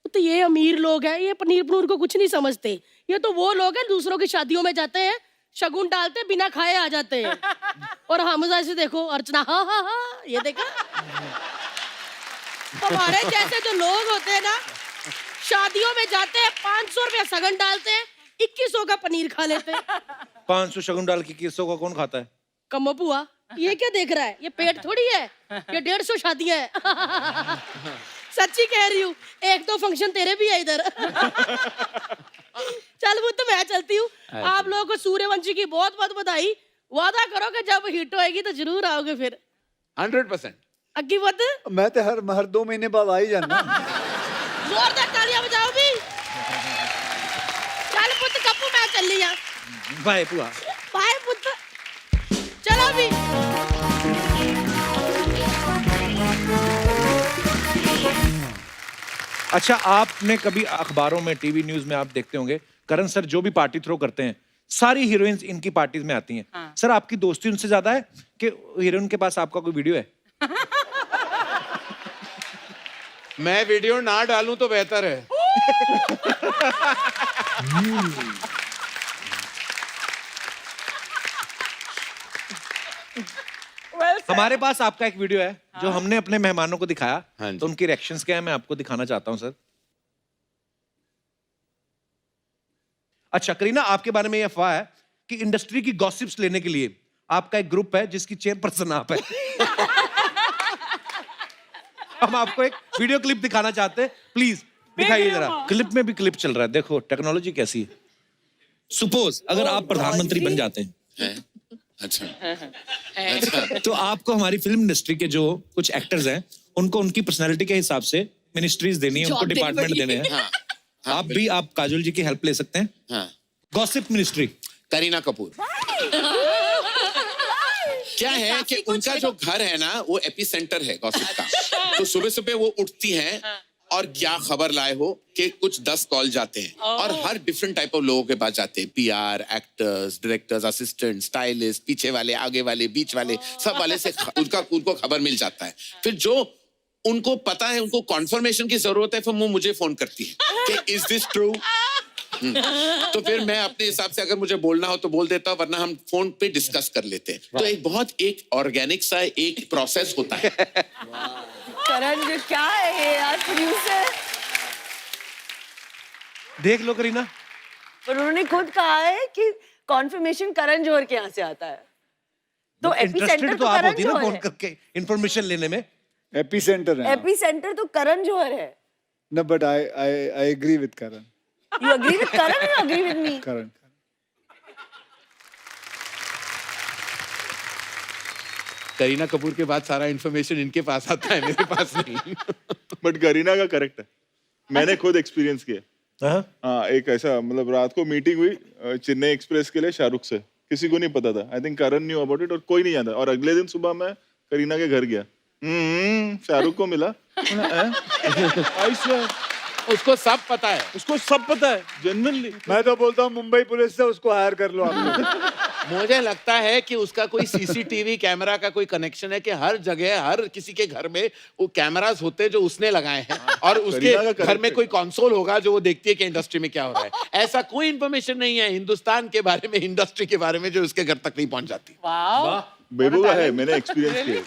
तो ये अमीर लोग हैं, ये पनीर पनीर को कुछ नहीं समझते। ये तो वो लोग हैं दूसरों की शादियों में जाते हैं, शगुन डालते बिना खाए आ जाते हैं। और हम ऐसे देखो अर्चना, हाँ हाँ हाँ ये देखा। हमारे जैसे जो लोग होते हैं ना, शादियों में जाते हैं, 500 रुपया सगन डालते हैं, 2100 का पनीर खा लेते हैं। 500 शगुन डाल के 2100 का कौन खाता है? कम बुआ ये क्या देख रहा है? ये पेट थोड़ी है, ये 150 शादियां है। सच्ची कह रही हूँ, एक तो फंक्शन तेरे भी है इधर। चल वो तो मैं चलती हूँ। आप लोगों को सूर्यवंशी की बहुत बहुत बधाई। वादा करो कि जब हिट होएगी तो जरूर आओगे फिर। 100%। अग्गी बत मैं तो हर 2 महीने बाद आ ही जाना। जोरदार तालियां बजाओ भी। चल पुत कप्पू मैं चल लिया। बाय बुआ। बाय पुत। चलो भी। अच्छा, आपने कभी अखबारों में, टीवी न्यूज में आप देखते होंगे करण सर जो भी पार्टी थ्रो करते हैं, सारी हीरोइंस इनकी पार्टीज में आती हैं। हाँ। सर आपकी दोस्ती उनसे ज्यादा है कि हीरोइन के पास आपका कोई वीडियो है? मैं वीडियो ना डालूं तो बेहतर है। हमारे पास आपका एक वीडियो है जो हमने अपने मेहमानों को दिखाया। हाँ जी। तो उनकी रिएक्शंस क्या है मैं आपको दिखाना चाहता हूं सर। अच्छा करीना, आपके बारे में ये अफवाह है कि इंडस्ट्री की गॉसिप्स लेने के लिए आपका एक ग्रुप है जिसकी चेयरपर्सन आप है। हम आपको एक वीडियो क्लिप दिखाना चाहते हैं, प्लीज दिखाइए जरा। क्लिप में भी क्लिप चल रहा है, देखो टेक्नोलॉजी कैसी है। सपोज अगर आप प्रधानमंत्री बन जाते हैं, अच्छा तो आपको हमारी फिल्म इंडस्ट्री के जो कुछ एक्टर्स हैं उनको उनकी पर्सनालिटी के हिसाब से मिनिस्ट्रीज देनी है, उनको डिपार्टमेंट देने हैं। आप काजोल जी की हेल्प ले सकते हैं। हाँ गॉसिप मिनिस्ट्री। करीना कपूर। क्या है कि उनका जो घर है ना वो एपी सेंटर है गॉसिप का। तो सुबह सुबह वो उठती हैं और क्या खबर लाए हो कि कुछ 10 कॉल जाते हैं और हर डिफरेंट टाइप ऑफ लोगों के पास जाते हैं। PR, actors, directors, assistant, stylist, पीछे वाले, आगे वाले, बीच वाले, सब वाले से उनको खबर मिल जाता है। फिर जो उनको पता है, उनको कॉन्फर्मेशन की जरूरत है, फिर वो मुझे फोन करती है कि इज दिस ट्रू। तो फिर मैं अपने हिसाब से अगर मुझे बोलना हो तो बोल देता हूँ, वरना हम फोन पे डिस्कस कर लेते हैं। तो एक ऑर्गेनिक सा एक प्रोसेस होता है। करण जी क्या है ये यार, प्रोड्यूसर। देख लो करीना, पर उन्होंने खुद कहा है कि कॉन्फर्मेशन करण जौहर के यहाँ से आता है। तो एपिसेंटर इंटरेस्टेड तो तो आप करण होती है ना जौहर फोन है। करके इंफॉर्मेशन लेने में। एपिसेंटर है। एपिसेंटर तो करण जौहर है। No, but I agree with Karan. You agree with Karan or you agree with me? Karan. Kareena Kapoor के बाद सारा इन्फॉर्मेशन इनके पास आता है, मेरे पास नहीं। बट करीना का करेक्ट है, मैंने खुद एक्सपीरियंस किया। हाँ? हाँ, एक ऐसा मतलब रात को मीटिंग हुई चेन्नई एक्सप्रेस के लिए शाहरुख से, किसी को नहीं पता था। I think Karan knew about it और कोई नहीं जानता। और अगले दिन सुबह मैं करीना के घर गया, शाहरुख को मिला। आई स्वेयर उसको सब पता है, उसको सब पता है जेन्युइनली। मैं तो बोलता हूँ मुंबई पुलिस से उसको हायर कर लो आप लोग। मुझे लगता है कि उसका कोई सीसीटीवी कैमरा का कोई कनेक्शन है कि हर जगह, हर किसी के घर में वो कैमरास होते हैं जो उसने लगाए हैं, और उसके घर में कोई कंसोल होगा जो वो देखती है कि इंडस्ट्री में क्या हो रहा है। ऐसा कोई इंफॉर्मेशन नहीं है हिंदुस्तान के बारे में, इंडस्ट्री के बारे में, जो उसके घर तक नहीं पहुंच जाती। वाह, बेबू का है, मैंने एक्सपीरियंस किया।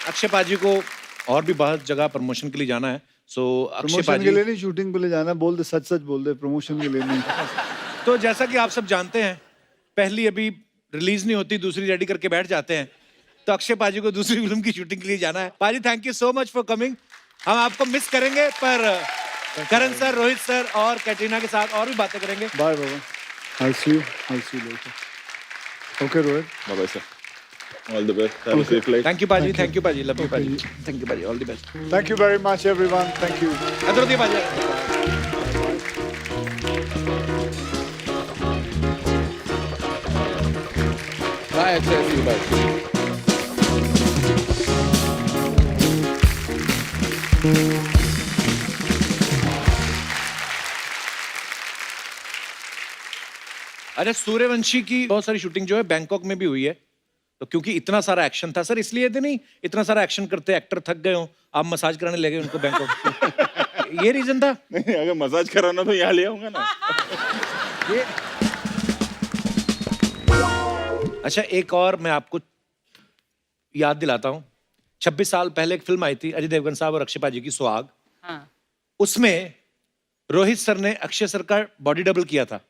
अक्षय पाजी को और भी बहुत जगह प्रमोशन के लिए जाना है। सो अक्षय प्रमोशन पाजी के लिए नहीं, शूटिंग के लिए जाना। बोल दे, सच सच बोल दे, प्रमोशन के लिए नहीं। तो जैसा कि आप सब जानते हैं, पहली अभी रिलीज नहीं होती, दूसरी रेडी करके बैठ जाते हैं। तो अक्षय पाजी को दूसरी फिल्म की शूटिंग के लिए जाना है। पाजी thank you so much for coming. हम आपको मिस करेंगे, पर करण सर, रोहित सर और कैटरीना के साथ और भी बातें करेंगे। बाय बाबा, I'll see you later. Okay, Rohit. Bye sir, all the best, have a safe life. Thank you पाजी, थैंक यू पाजी, लव यू पाजी, थैंक यू पाजी, all the best. Thank you very much, everyone. Thank you. अदर दिए पाजी। Bye Akshay, bye. अरे सूर्यवंशी की बहुत सारी शूटिंग जो है बैंकॉक में भी हुई है। तो क्योंकि इतना सारा एक्शन था सर, इसलिए तो नहीं, इतना सारा एक्शन करते एक्टर थक गए हो, आप मसाज कराने ले गए उनको बैंकॉक। ये रीजन था? नहीं, अगर मसाज कराना तो यहाँ ले आऊंगा ना। ये अच्छा, एक और मैं आपको याद दिलाता हूँ। 26 साल पहले एक फिल्म आई थी अजय देवगन साहब और अक्षय पाजी की, सुहाग। हाँ। उसमें रोहित सर ने अक्षय सर का बॉडी डबल किया था।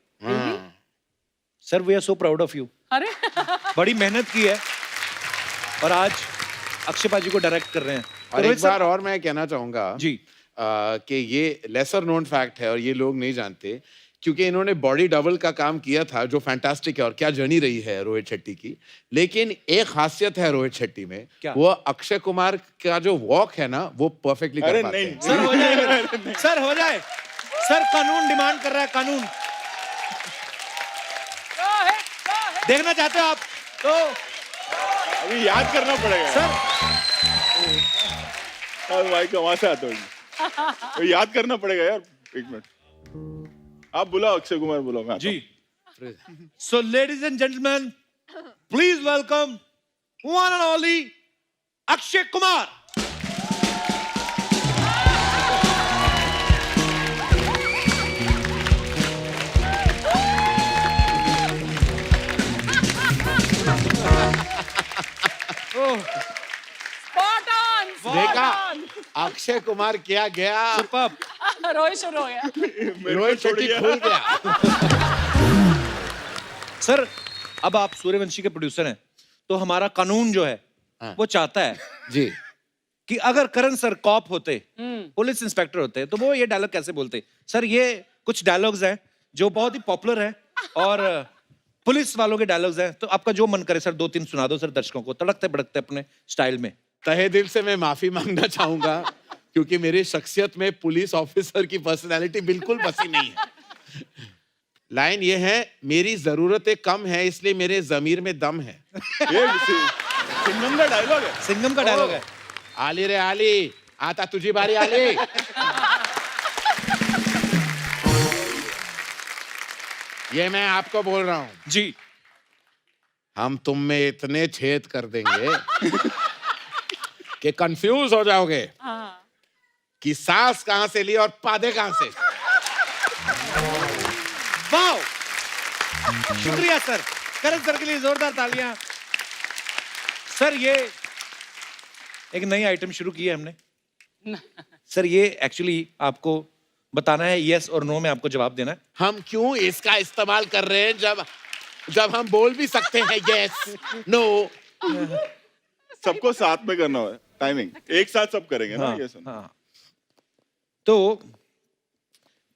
Sir we are so proud of you. अरे बड़ी मेहनत की है। और आज अक्षय पाजी को डायरेक्ट कर रहे हैं। तो और रोहित एक सर- बार और मैं कहना चाहूंगा जी कि ये लेसर नोन फैक्ट है और ये लोग नहीं जानते, क्योंकि इन्होंने बॉडी डबल का काम किया था जो फैंटास्टिक है और क्या जर्नी रही है रोहित शेट्टी की। लेकिन एक खासियत है रोहित शेट्टी में, क्या? वो अक्षय कुमार का जो वॉक है ना वो परफेक्टली कर अरे पाते नहीं हैं। सर हो जाए, सर हो जाए, सर कानून डिमांड कर रहा है, कानून देखना चाहते हो आप तो अभी याद करना पड़ेगा सर और भाई कहाँ से आता हूँ तो याद करना पड़ेगा यार। एक मिनट आप बुलाओ, अक्षय कुमार बुलाओ। मैं आता हूँ। जी so ladies and gentleman please welcome one and only Akshay Kumar. Spot on देखा अक्षय कुमार किया गया, रोहित शुरू हो गया। रोहित शेट्टी खुल गया। सर अब आप सूर्यवंशी के प्रोड्यूसर हैं, तो हमारा कानून जो है वो चाहता है जी कि अगर करण सर कॉप होते, पुलिस इंस्पेक्टर होते, तो वो ये डायलॉग कैसे बोलते। सर ये कुछ डायलॉग्स हैं जो बहुत ही पॉपुलर हैं और पुलिस वालों के डायलॉग्स हैं, तो आपका जो मन करे सर 2-3 सुना दो सर दर्शकों को, तड़कते भड़कते अपने स्टाइल में। तहे दिल से मैं माफी मांगना चाहूंगा क्योंकि मेरी शख्सियत में पुलिस ऑफिसर की पर्सनालिटी बिल्कुल बसी नहीं है। लाइन ये है, मेरी जरूरतें कम है इसलिए मेरे जमीर में दम है। ये सिंघम का डायलॉग है। सिंघम का डायलॉग है। आली रे आली, आता तुझी बारी आली। ये मैं आपको बोल रहा हूं जी। हम तुम में इतने छेद कर देंगे कि कंफ्यूज हो जाओगे कि सांस कहां से ली और पादे कहां से। वाह, शुक्रिया सर, करण सर के लिए जोरदार तालियां। सर ये एक नई आइटम शुरू की है हमने। सर ये एक्चुअली आपको बताना है, यस और नो में आपको जवाब देना है। हम क्यों इसका इस्तेमाल कर रहे हैं जब हम बोल भी सकते हैं यस नो। सबको साथ में करना है, टाइमिंग एक साथ सब करेंगे ना। ये सुन हाँ। तो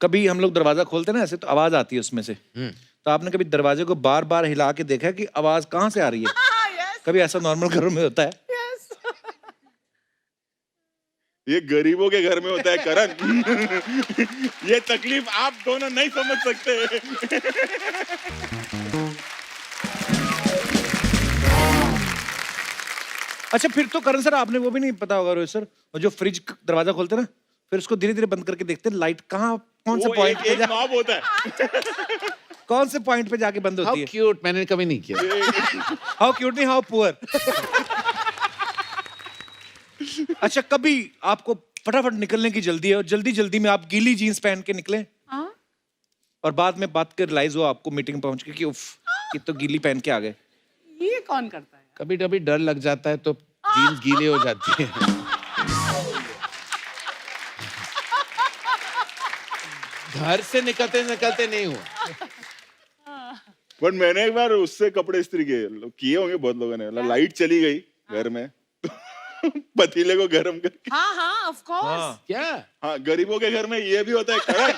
कभी हम लोग दरवाजा खोलते हैं ना ऐसे, तो आवाज आती है उसमें से। तो आपने कभी दरवाजे को बार बार हिला के देखा है कि आवाज कहाँ से आ रही है? कभी ऐसा नॉर्मल घरों में होता है? ये गरीबों के घर में होता है करण। ये तकलीफ आप दोनों नहीं समझ सकते। अच्छा फिर तो करण सर आपने वो भी नहीं पता होगा रोहित सर, वो जो फ्रिज दरवाजा खोलते ना फिर उसको धीरे धीरे बंद करके देखते हैं लाइट कहाँ कौन से पॉइंट पे एक नॉब होता है। कौन से पॉइंट पे जाके बंद होती है। क्यूट, मैंने कभी नहीं किया। हाउ क्यूट नहीं, हाउ पुअर। अच्छा कभी आपको फटाफट निकलने की जल्दी है और जल्दी जल्दी में आप गीली जीन्स पहन के निकले और बाद में बात कर रियलाइज हो आपको मीटिंग पहुंच के कि उफ ये तो गीली पहन के आ गए। ये कौन करता है? कभी कभी डर लग जाता है तो जीन्स गीले हो जाती है। घर से निकलते निकलते नहीं हुआ। बट मैंने एक बार उससे कपड़े इस्त्री किए होंगे बहुत लोगों ने। लाइट चली गई घर में पतीले को गर्म करके। हाँ हाँ ऑफ कोर्स। क्या? हाँ गरीबों के घर में ये भी होता है करण।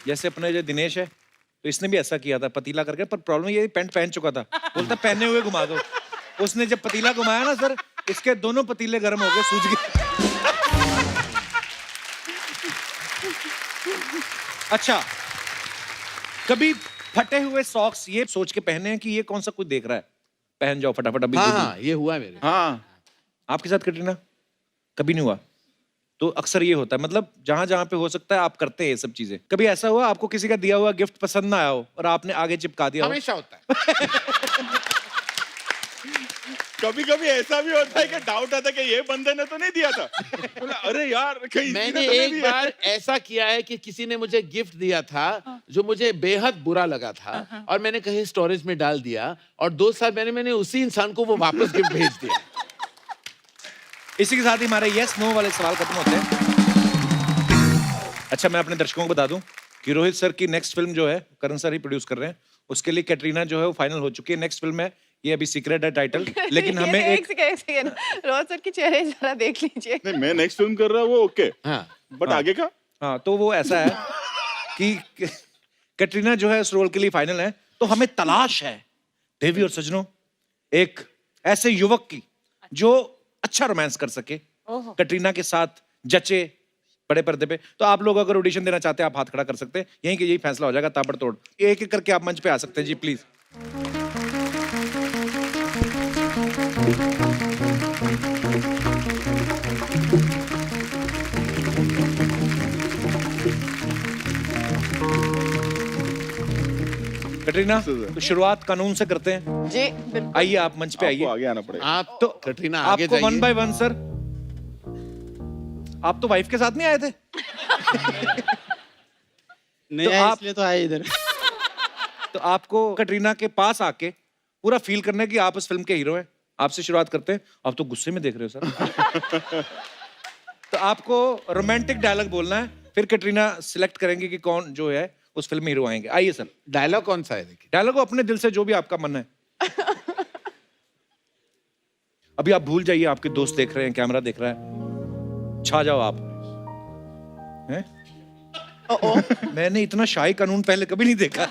जैसे अपने जो दिनेश है तो इसने भी ऐसा किया था पतीला करके, पर प्रॉब्लम ये पैंट पहन चुका था, बोलता पहने हुए घुमा दो। उसने जब पतीला घुमाया ना सर, इसके दोनों पतीले गर्म हो गए, सूज गए। अच्छा कभी फटे हुए सॉक्स ये सोच के पहने हैं कि ये कौन सा कुछ देख रहा है, पहन जाओ फटाफट अभी। हाँ ये हुआ है मेरे। हाँ आपके साथ कटरीना कभी नहीं हुआ? तो अक्सर ये होता है, मतलब जहां जहां पे हो सकता है आप करते हैं ये सब चीजें। कभी ऐसा हुआ आपको किसी का दिया हुआ गिफ्ट पसंद ना आया हो और आपने आगे चिपका दिया हो? हमेशा होता है। कभी कभी ऐसा भी होता है कि डाउट आता है कि ये बंदे ने तो नहीं दिया था। बोला, अरे यार कहीं मैंने एक बार ऐसा किया है कि किसी ने मुझे गिफ्ट दिया था जो मुझे बेहद बुरा लगा था और मैंने कहीं स्टोरेज में डाल दिया और 2 साल मैंने उसी इंसान को वो वापस गिफ्ट भेज दिया। इसी के साथ ही हमारे यस नो वाले सवाल खत्म होते हैं। अच्छा मैं अपने दर्शकों को बता दूं कि रोहित सर की नेक्स्ट फिल्म जो है करण सर ही प्रोड्यूस कर रहे हैं, उसके लिए कैटरीना जो है वो फाइनल हो चुकी है। नेक्स्ट फिल्म है, ये अभी सीक्रेट है टाइटल, लेकिन हमें एक सेकंड रोज सर की चेहरे जरा देख लीजिए। नहीं, मैं नेक्स्ट फिल्म कर रहा हूँ वो ओके, हाँ बट आगे का हाँ, तो वो ऐसा है कि कैटरीना जो है उस रोल के लिए फाइनल है, तो हमें तलाश है देवी और सजनों एक ऐसे युवक की जो अच्छा रोमांस कर सके कैटरीना के साथ, जचे बड़े पर्दे पे। तो आप लोग अगर ऑडिशन देना चाहते हैं आप हाथ खड़ा कर सकते हैं, यहीं के यही फैसला हो जाएगा ताबड़तोड़। एक एक करके आप मंच पे आ सकते हैं जी, प्लीज। कैटरीना, तो शुरुआत कानून से करते हैं जी बिल्कुल। आइए आप मंच पे आइए। आगे आना पड़ेगा। आप तो कैटरीना आगे आपको जाइए। 1 by 1 सर। आप तो वाइफ के साथ नहीं आए थे? नहीं तो आया, आप- इसलिए तो आए इधर। तो आपको कैटरीना के पास आके पूरा फील करना है कि आप इस फिल्म के हीरो हैं। आपसे शुरुआत करते हैं। आप तो गुस्से में देख रहे हो सर। तो आपको रोमांटिक डायलॉग बोलना है, फिर कैटरीना सिलेक्ट करेंगे कि कौन जो है उस फिल्म में हीरो आएंगे। आइए सर। डायलॉग कौन सा है देखिए? डायलॉग अपने दिल से जो भी आपका मन है। अभी आप भूल जाइए, आपके दोस्त देख रहे हैं, कैमरा देख रहा है, छा जाओ आप। हैं? मैंने इतना शाही कानून पहले कभी नहीं देखा।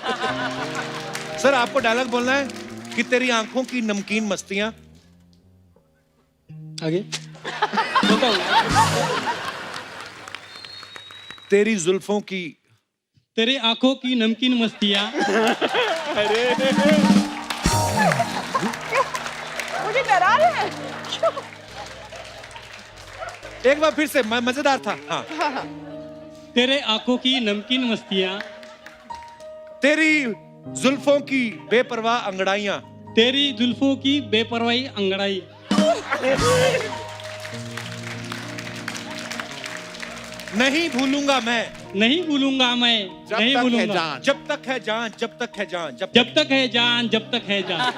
सर आपको डायलॉग बोलना है कि तेरी आंखों की नमकीन मस्तियां, आगे तेरी जुल्फों की, तेरे आंखों की नमकीन मस्तियाँ, मुझे डरा रहे हैं। एक बार फिर से, मजेदार था। हाँ। तेरे आंखों की नमकीन मस्तियाँ, तेरी जुल्फों की बेपरवाह अंगड़ाइयां, तेरी जुल्फों की बेपरवाही अंगड़ाई, नहीं भूलूंगा मैं, नहीं भूलूंगा मैं, जब नहीं तक है भूलूंगा जान। जब तक है जान, जब तक है जान, जब तक है जान, जब तक है जान।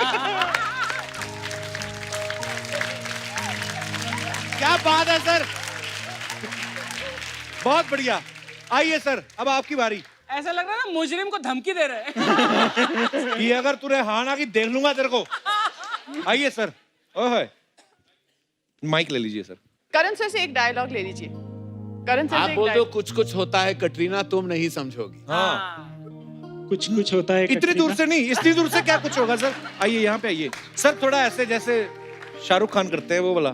क्या बात है सर, बहुत बढ़िया। आइए सर, अब आपकी बारी। ऐसा लग रहा है ना मुजरिम को धमकी दे रहे हैं। कि अगर तूने हाँ ना की देख लूंगा तेरे को। आइए सर। ओए, माइक ले लीजिए सर। करण सर से एक डायलॉग ले लीजिए। करण सर आप से एक बोल दो डायलॉग। कुछ कुछ होता है कटरीना, तुम नहीं समझोगी। हाँ, कुछ कुछ होता है इतनी दूर से नहीं, इतनी दूर से क्या कुछ होगा सर। आइए यहाँ पे आइए सर, थोड़ा ऐसे जैसे शाहरुख खान करते हैं वो वाला।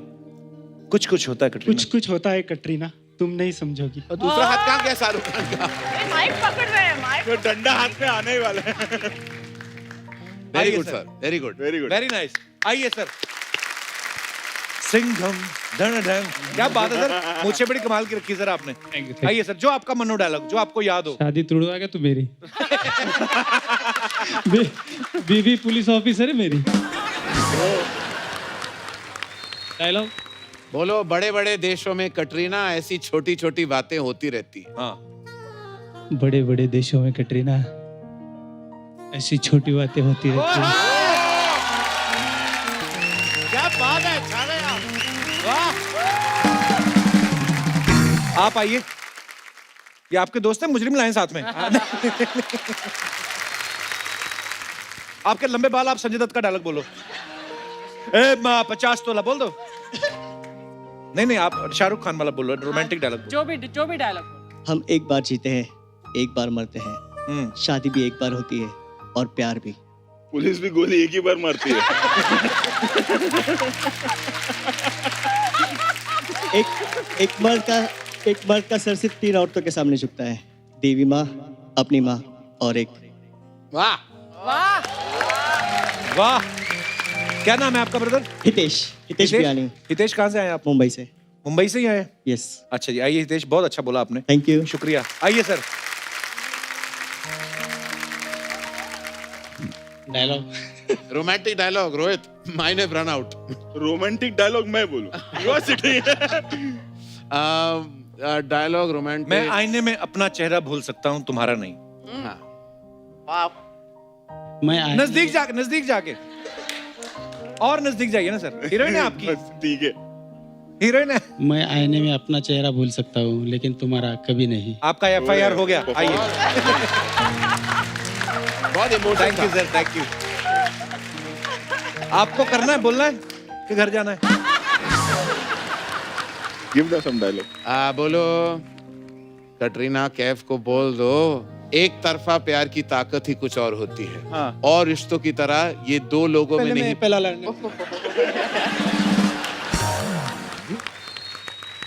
कुछ कुछ होता है कटरीना। कुछ कुछ होता है कटरीना, तुम नहीं समझोगी। और दूसरा हाथ कहाँ गया शाहरुख खान का? ये माइक पकड़ रहे हैं, माइक। तो डंडा हाथ में आने ही वाला है। वेरी आइए good sir. Sir, very good. Very good. Very nice. आइए सर। सिंघम धन धन, क्या बात है सर, मुझे बड़ी कमाल की रखी सर आपने। आइए सर, जो आपका मन हो डायलॉग, जो आपको याद हो। शादी तोड़वा क्या तू मेरी? बीवी पुलिस ऑफिसर है मेरी। डायलॉग बोलो, बड़े बड़े देशों में कटरीना ऐसी छोटी छोटी बातें होती रहती है। हाँ, बड़े बड़े देशों में कटरीना ऐसी छोटी बातें होती रहती हैं। क्या बात है, छा गए आप। वाह। आप आइए, ये आपके दोस्त हैं, मुजरिम लाए साथ में। आपके लंबे बाल, आप संजय दत्त का डायलॉग बोलो। ए माँ 50 तोला बोल दो। नहीं नहीं, आप शाहरुख खान वाला बोलो, रोमांटिक डायलॉग। जो भी डायलॉग। हम एक बार जीते हैं, एक बार मरते हैं, शादी भी एक बार होती है और प्यार भी। पुलिस भी गोली एक ही बार मारती है। एक मर्द का सर सिर्फ 3 औरतों के सामने झुकता है, देवी माँ, अपनी माँ और एक। वाह वाह। वाह। क्या नाम है आपका ब्रदर? हितेश बियानी। हितेश कहाँ से आए आप? मुंबई से। मुंबई से ही आए? यस। अच्छा जी, आइए हितेश, बहुत अच्छा बोला आपने। Thank you. शुक्रिया। आइए sir. Dialogue romantic dialogue. Rohit, mine have run out. Romantic dialogue मैं बोलूं? You are sitting. Dialogue romantic. मैं आईने में अपना चेहरा भूल सकता हूँ, तुम्हारा नहीं। मैं नजदीक जाके और नजदीक जाइए ना सर। हीरोइन है आपकी? ठीक है, हीरोइन है। मैं आईने में अपना चेहरा भूल सकता हूँ लेकिन तुम्हारा कभी नहीं। आपका FIR हो गया। आइए। बहुत emotional thank you sir, thank you. आपको करना है, बोलना है कि घर जाना है? Give the some dialogue. बोलो कटरीना कैफ को बोल दो, एक तरफा प्यार की ताकत ही कुछ और होती है। हाँ। और रिश्तों की तरह ये दो लोगों में नहीं। पहला लड़ने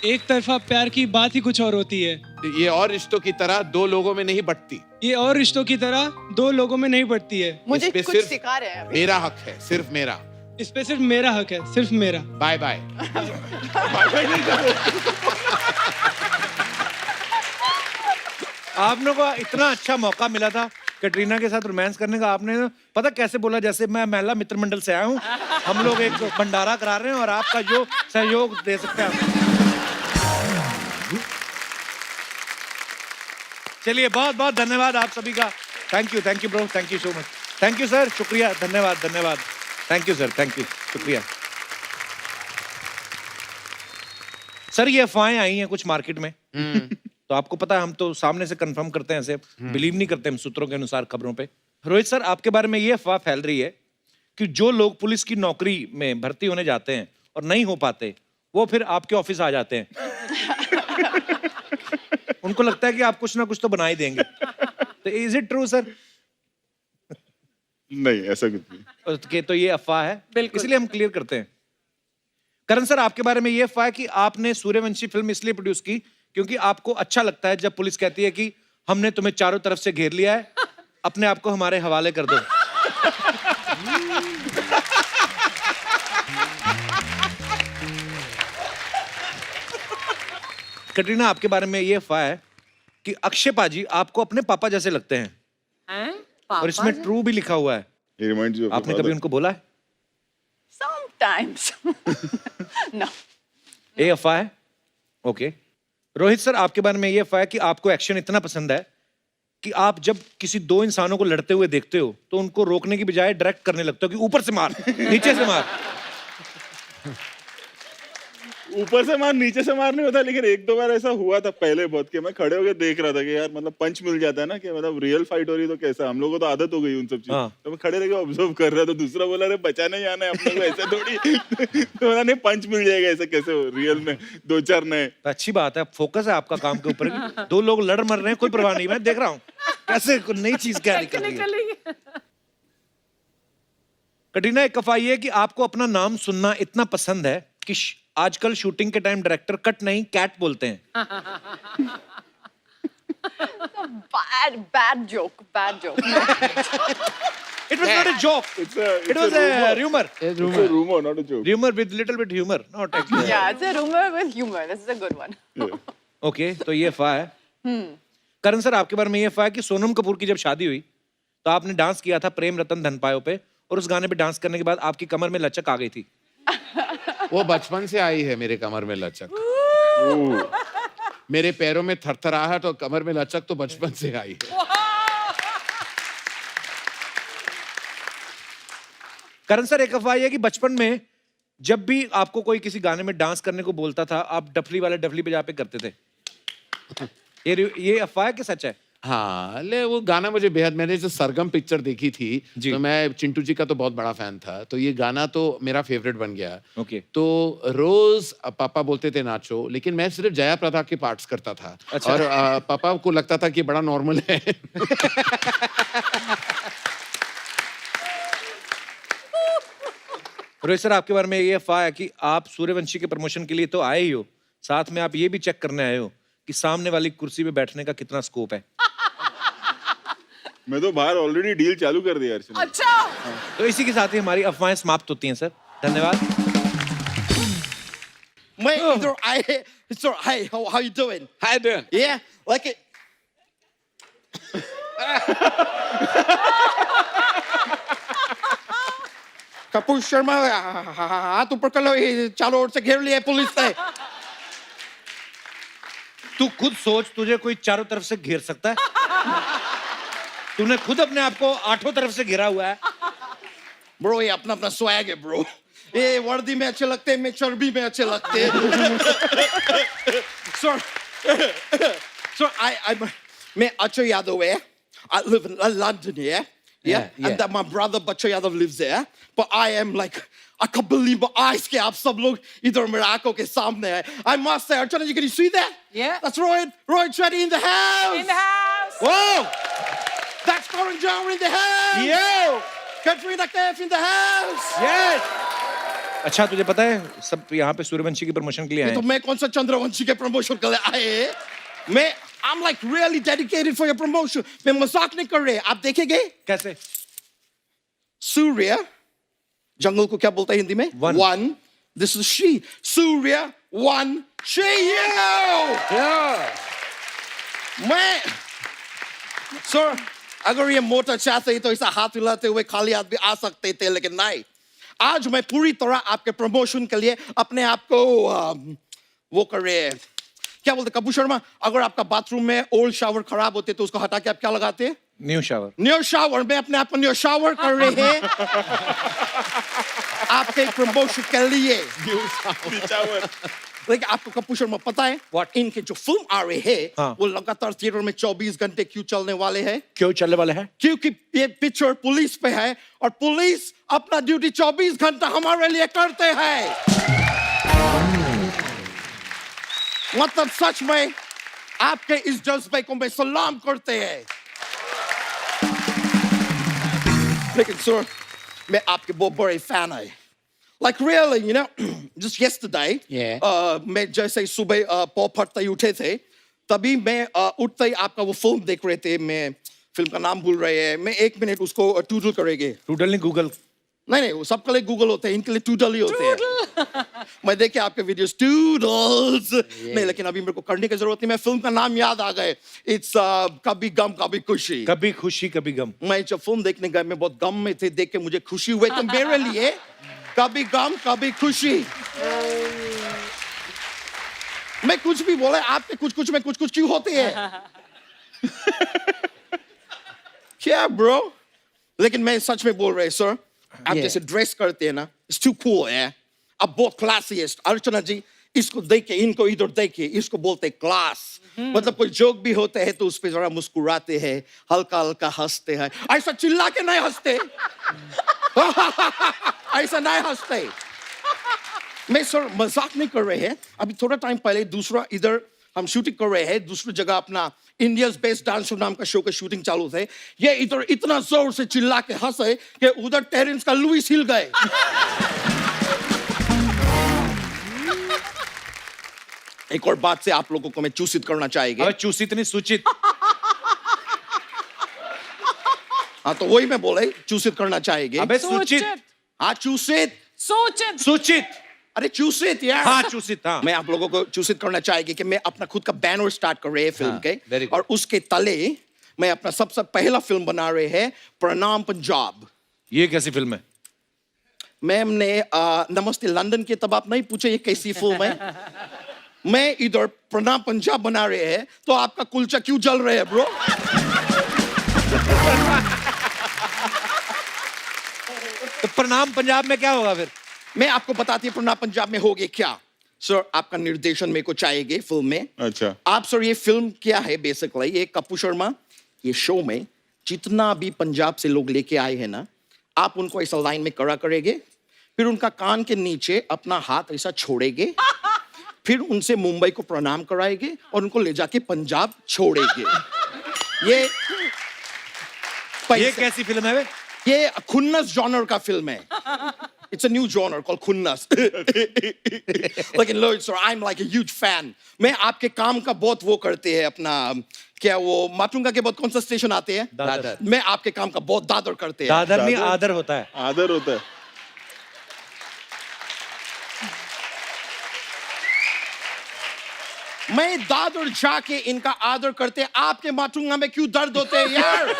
एक तरफा प्यार की बात ही कुछ और होती है। ये और रिश्तों की तरह दो लोगों में नहीं बटती। ये और रिश्तों की तरह दो लोगों में नहीं बढ़ती है। मुझे कुछ सिखा रहे हैं। मेरा हक है, सिर्फ मेरा। इस पे सिर्फ मेरा हक है, सिर्फ मेरा। Bye bye. आप लोगों को इतना अच्छा मौका मिला था कटरीना के साथ रोमांस करने का, आपने पता कैसे बोला, जैसे मैं महिला मित्र मंडल से आया हूँ, हम लोग एक भंडारा करा रहे हैं और आपका जो सहयोग दे सकते हैं। चलिए, बहुत बहुत धन्यवाद आप सभी का। Thank you bro, thank you so much. Thank you sir, शुक्रिया, धन्यवाद धन्यवाद। Thank you sir, thank you, शुक्रिया। सर ये अफवाहें आई हैं कुछ मार्केट में, तो आपको पता है हम तो सामने से कंफर्म करते हैं, ऐसे बिलीव नहीं करते हम सूत्रों के अनुसार खबरों पे। रोहित सर, आपके बारे में ये अफवाह फैल रही है कि जो लोग पुलिस की नौकरी में भर्ती होने जाते हैं और नहीं हो पाते, वो फिर आपके ऑफिस आ जाते हैं। उनको लगता है कि आप कुछ ना कुछ तो बना ही देंगे। तो इज इट ट्रू सर? नहीं, ऐसा कुछ नहीं। तो ये अफवाह है, इसलिए हम क्लियर करते हैं। करण सर, आपके बारे में ये अफवाह है कि आपने सूर्यवंशी फिल्म इसलिए प्रोड्यूस की क्योंकि आपको अच्छा लगता है जब पुलिस कहती है कि हमने तुम्हें चारों तरफ से घेर लिया है, अपने आप को हमारे हवाले कर दो। कटरीना, आपके बारे में ये अफवाह है कि अक्षय पाजी आपको अपने पापा जैसे लगते हैं, और इसमें ट्रू भी लिखा हुआ है। He reminds you of आपने your कभी father. उनको बोला है? Sometimes. No. ये अफवाह है? ओके। रोहित सर, आपके बारे में ये अफवाह है कि आपको एक्शन इतना पसंद है कि आप जब किसी दो इंसानों को लड़ते हुए देखते हो तो उनको रोकने की बजाय डायरेक्ट करने लगते हो कि ऊपर से मार, नीचे से मार। ऊपर से मार नीचे से मार नहीं होता, लेकिन एक दो बार ऐसा हुआ था पहले बहुत, कि मैं खड़े होकर देख रहा था कि यार मतलब पंच मिल जाता है ना, कि मतलब रियल फाइट हो रही तो कैसा, हम लोगों को तो आदत हो गई उन सब चीज। हाँ। तो मैं खड़े रह के ऑब्जर्व कर रहा था, दूसरा बोला अरे बचा नहीं आना है अपने को, ऐसे थोड़ी। तो बोला नहीं, पंच मिल जाएगा, ऐसे कैसे हो रियल में, दो चार नए। अच्छी बात है, फोकस है आपका काम के ऊपर। दो लोग लड़ मर रहे हैं, कोई परवाह नहीं, मैं देख रहा हूँ कैसे नई चीज क्या निकल रही है। कटरीना, एक अफवाह ये है कि आपको अपना नाम सुनना इतना पसंद है कि आजकल शूटिंग के टाइम डायरेक्टर कट नहीं कैट बोलते हैं। Bad joke. It was not a joke. It was a rumor. It's a rumor, not a joke. Rumor with little bit humor, not actually. Yeah, it's a rumor with humor. This is a good one. Okay, तो ये अफवाह है। करण sir, आपके बारे में ये अफवाह है कि सोनम कपूर की जब शादी हुई तो आपने डांस किया था प्रेम रतन धन पायो पे, और उस गाने पे डांस करने के बाद आपकी कमर में लचक आ गई थी। वो बचपन से आई है मेरे कमर में लचक। मेरे पैरों में थरथराहट और कमर में लचक तो बचपन से आई है। करण सर, एक अफवाह है कि बचपन में जब भी आपको कोई किसी गाने में डांस करने को बोलता था, आप डफली वाले डफली बजा पे करते थे। ये अफवाह है कि सच है? हाँ, ले वो गाना मुझे बेहद, मैंने जो सरगम पिक्चर देखी थी तो मैं चिंटू जी का तो बहुत बड़ा फैन था, तो ये गाना तो मेरा फेवरेट बन गया। ओके। तो रोज पापा बोलते थे नाचो, लेकिन मैं सिर्फ जया प्रदा के पार्ट्स करता था। अच्छा। और पापा को लगता था कि बड़ा नॉर्मल है। रोहित सर, आपके बारे में ये अफवाह है कि आप सूर्यवंशी के प्रमोशन के लिए तो आए ही हो, साथ में आप ये भी चेक करने आए हो कि सामने वाली कुर्सी पे बैठने का कितना स्कोप है। मैं तो बाहर ऑलरेडी डील चालू कर दिया अर्चना। अच्छा। तो इसी के साथ ही हमारी अफवाहें समाप्त होती हैं सर। धन्यवाद। मैं इधर आए, sir, hi, how you doing? How you doing? Yeah, like it. Kapoor Sharma, हाथ ऊपर कर लो, ये चारों ओर से घेर लिया पुलिस ने। तू खुद सोच, तुझे कोई चारों तरफ से घेर सकता है? तूने खुद अपने आप को आठों तरफ से घेरा हुआ है। ब्रो, ये अपना अपना स्वैग है ब्रो। ये वर्दी में अच्छे लगते हैं, मैं चर्बी में अच्छे लगते हैं। सर, मैं अक्षय यादव है, I live in London, yeah? Yeah? And that my brother Bacha Yadav lives there. But I am like, I can't believe my eyes ke aap sab log idhar mere aankhon ke samne hai. I must say, Archana ji, can you see that? Yeah. That's Roy Chetty in the house. In the house. Whoa! That's Karan Johar in the house. Yo! Katrina Kaif in the house. Yes! अच्छा तुझे पता है सब यहाँ पे सूर्यवंशी की promotion के लिए आए तो हैं। मैं कौन सा चंद्रवंशी के प्रमोशन के लिए आए? मैं I'm like really dedicated for your promotion. मैं मजाक नहीं कर रहे. आप देखेंगे? कैसे? सूर्य जंगल को क्या बोलता है हिंदी में? One. This is she. Surya one. She you. Yeah. मैं सर अगर ये मोटर चाहते तो ऐसा हाथ हिलाते हुए खाली आदमी आ सकते थे लेकिन नहीं. आज मैं पूरी तरह आपके प्रमोशन के लिए अपने आप को वो कर रहे हैं. क्या बोलते कपूर शर्मा, अगर आपका बाथरूम में ओल्ड शावर खराब होते तो उसको हटा के आप क्या लगाते हैं? New shower. न्यू शावर में अपने आप को न्यू शावर कर रहे हैं आपके प्रमोशन के लिए. लेकिन आपको कपूर शर्मा पता है इनके जो फिल्म आ रहे हैं वो लगातार थिएटर में 24 घंटे क्यों चलने वाले हैं? क्यों चलने वाले हैं? क्योंकि ये पिक्चर पुलिस पे है और पुलिस अपना ड्यूटी 24 घंटा हमारे लिए करते हैं. मतलब सच में आपके इस जज्बे को मैं सलाम करते हैं. लेकिन सर मैं आपके बहुत बड़े फैन है. Like really, you know, just yesterday, मैं जैसे सुबह पॉप फटते उठे थे, तभी मैं उठते ही आपका वो फिल्म देख रहे थे. मैं फिल्म का नाम भूल रहे हैं. मैं 1 मिनट उसको टूडल करेंगे. टूडल नहीं गूगल. नहीं वो सबके लिए गूगल होते हैं, इनके लिए टूडल ही होते हैं. मैं देखे आपके वीडियोस टूडल्स. नहीं लेकिन अभी मेरे को करने की जरूरत नहीं. मैं फिल्म का नाम याद आ गए. इट्स कभी गम कभी खुशी. कभी खुशी कभी गम. मैं जब फिल्म देखने गया मैं बहुत गम में थे, देख के मुझे खुशी हुई. तो मेरे लिए कभी गम कभी खुशी. मैं कुछ भी बोले आपके कुछ में कुछ क्यों होते हैं? क्या ब्रो? लेकिन मैं सच में बोल रहे सर, आप जैसे ड्रेस करते हैं ना, इट्स टू कूल है. आप बहुत क्लासिस्ट. अर्चना जी इसको देखे, इनको इधर देखे, इसको बोलते क्लास. मतलब कोई जोक भी होते हैं तो उस पर जरा मुस्कुराते हैं, हल्का हल्का हंसते हैं. ऐसा चिल्ला के नहीं हंसते. ऐसा नहीं हंसते. मैं सर मजाक नहीं कर रहे हैं. अभी थोड़ा टाइम पहले दूसरा इधर हम शूटिंग कर रहे हैं, दूसरी जगह अपना इंडियाज बेस्ट डांसर नाम का शो का शूटिंग चालू थे. ये इधर इतना जोर से चिल्ला के हंसे कि उधर टेरेंस का लुइस हिल गए. एक और बात से आप लोगों को मैं चूसित करना चाहेंगे. अबे चूसित नहीं सूचित. हाँ तो वही मैं बोले चूसित करना चाहेंगे. अबे सूचित. हाँ चूसित. सूचित. सूचित. अरे चूसित यार. हाँ चूसित. हाँ मैं आप लोगों को चूसित करना चाहेंगे कि मैं अपना खुद का बैनर स्टार्ट कर रहे हैं फिल्म के, और उसके तले मैं अपना सबसे पहला फिल्म बना रहे हैं प्रणाम पंजाब. ये कैसी फिल्म है? मैम ने नमस्ते लंदन की तब आप नहीं पूछे ये कैसी फिल्म है. मैं इधर प्रणाम पंजाब बना रहे हैं तो आपका कुलचा क्यों जल रहे हैं ब्रो? तो प्रणाम पंजाब में क्या होगा फिर? मैं आपको बताती हूँ प्रणाम पंजाब में होगे क्या. सर आपका निर्देशन मेरे को चाहिए फिल्म में. अच्छा. आप सर ये फिल्म क्या है बेसिकली? ये कपूर शर्मा ये शो में जितना भी पंजाब से लोग लेके आए हैं ना, आप उनको ऐसा लाइन में खड़ा करेंगे, फिर उनका कान के नीचे अपना हाथ ऐसा छोड़ेंगे, फिर उनसे मुंबई को प्रणाम कराएंगे और उनको ले जाके पंजाब छोड़ेंगे. ये कैसी फिल्म है? ये खुन्नस जॉनर का फिल्म है. It's a new genre called खुन्नस. लेकिन लो sir, I'm like a huge fan. मैं आपके काम का बहुत वो करते हैं अपना, क्या वो माटुंगा के बहुत कौन सा स्टेशन आते हैं? दादर. मैं आपके काम का बहुत दादर करते हैं. दादर नहीं आदर होता है. आदर होता है. मैं दादर जाके इनका आदर करते. आपके माटुंगा में क्यों दर्द होते हैं यार?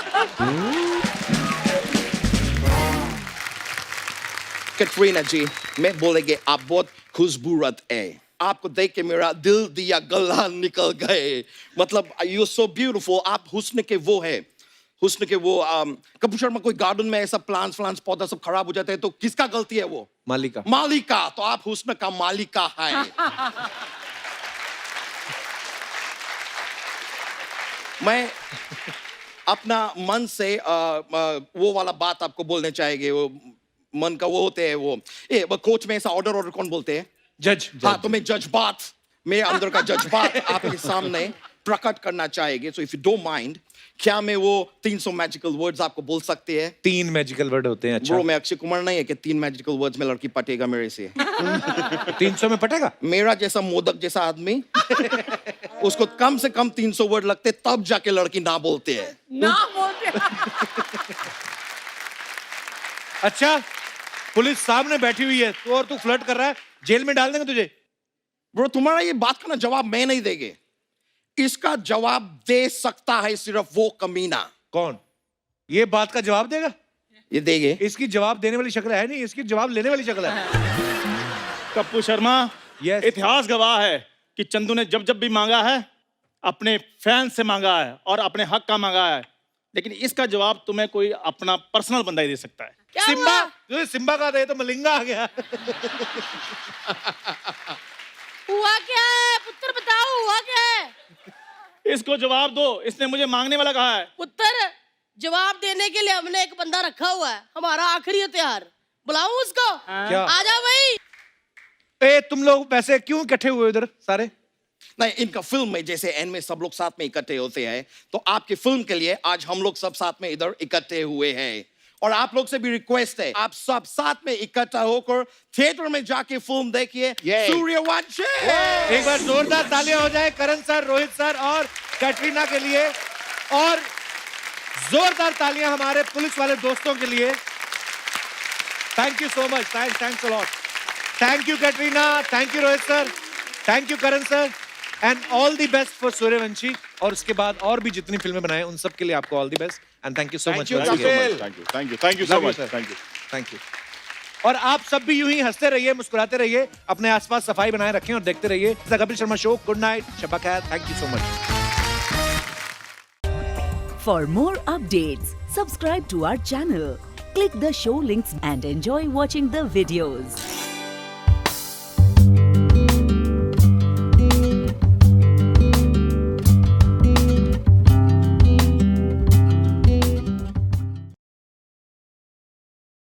कैटरीना जी मैं बोलेंगे आप बहुत खुशबूरत है. आपको देख के मेरा दिल दिया गला निकल गए. मतलब यू सो ब्यूटीफुल. आप हुस्न के वो है, हुस्न के वो. कपूर शर्मा कोई गार्डन में ऐसा प्लांट्स पौधा सब खराब हो जाते हैं तो किसका गलती है वो? मालिका. मालिका. तो आप हुस्न का मालिका है. अपना मन से वो वाला बात आपको बोलने चाहेंगे, वो मन का वो होते हैं वो कोच में ऐसा ऑर्डर कौन बोलते हैं? जज। हाँ, तो मैं जज्बात, मेरे अंदर का जज्बात आपके सामने प्रकट करना चाहेंगे। So if you don't mind, क्या मैं वो 300 मैजिकल वर्ड्स आपको बोल सकते हैं? 3 मैजिकल वर्ड होते हैं। अच्छा ब्रो, मैं अक्षय कुमार नहीं है कि 3 मैजिकल वर्ड्स में लड़की पटेगा मेरे से। 300 में पटेगा? मेरा जैसा मोदक जैसा आदमी उसको कम से कम 300 वर्ड लगते, तब जाके लड़की ना बोलते हैं। ना बोलते। अच्छा, पुलिस सामने बैठी हुई है तो और तू फ्लर्ट कर रहा है, जेल में डाल देंगे तुझे। ब्रो, तुम्हारा ये बात का ना जवाब मैं नहीं देंगे, इसका जवाब दे सकता है सिर्फ वो कमीना। कौन? ये बात का जवाब देगा? ये देंगे। इसकी जवाब देने वाली शक्ल है नहीं, इसकी जवाब लेने वाली शक्ल है। कप्पू शर्मा, इतिहास गवाह है कि चंदू ने जब जब भी मांगा है अपने फैन से मांगा है और अपने हक का मांगा है, लेकिन इसका जवाब तुम्हें कोई अपना पर्सनल बंदा ही दे सकता है। सिम्बा, जो सिम्बा का दे तो मलिंगा आ गया। हुआ क्या है पुत्र, बताओ हुआ क्या है? इसको जवाब दो, इसने मुझे मांगने वाला कहा है। पुत्र, जवाब देने के लिए हमने एक बंदा रखा हुआ है, हमारा आखिरी हथियार। बुलाऊं उसको? क्या? आ जाओ भाई। ए, तुम लोग वैसे क्यों इकट्ठे हुए उधर सारे? नहीं, इनका फिल्म में जैसे एंड में सब लोग साथ में इकट्ठे होते हैं, तो आपकी फिल्म के लिए आज हम लोग सब साथ में इधर इकट्ठे हुए हैं। और आप लोग से भी रिक्वेस्ट है, आप सब साथ में इकट्ठा होकर थिएटर में जाके फिल्म देखिए सूर्यवंशी। एक बार जोरदार तालियां हो जाए करण सर, रोहित सर और कैटरीना के लिए, और जोरदार तालियां हमारे पुलिस वाले दोस्तों के लिए। Thank you so much, thanks a lot. Thank you Katrina, thank you Rohit sir, thank you Karan sir, and all the best for Suryavanshi. और उसके बाद और भी जितनी फिल्में बनाए उन सब के लिए आपको all the best and thank you so much. Thank you so much, thank you. और आप सब भी यूं ही हंसते रहिए, मुस्कुराते रहिए, अपने आसपास सफाई बनाए रखें और देखते रहिए the Kapil Sharma show. Good night, शब्बा खैर, thank you so much. For more updates, subscribe to our channel, click the show links and enjoy watching the videos.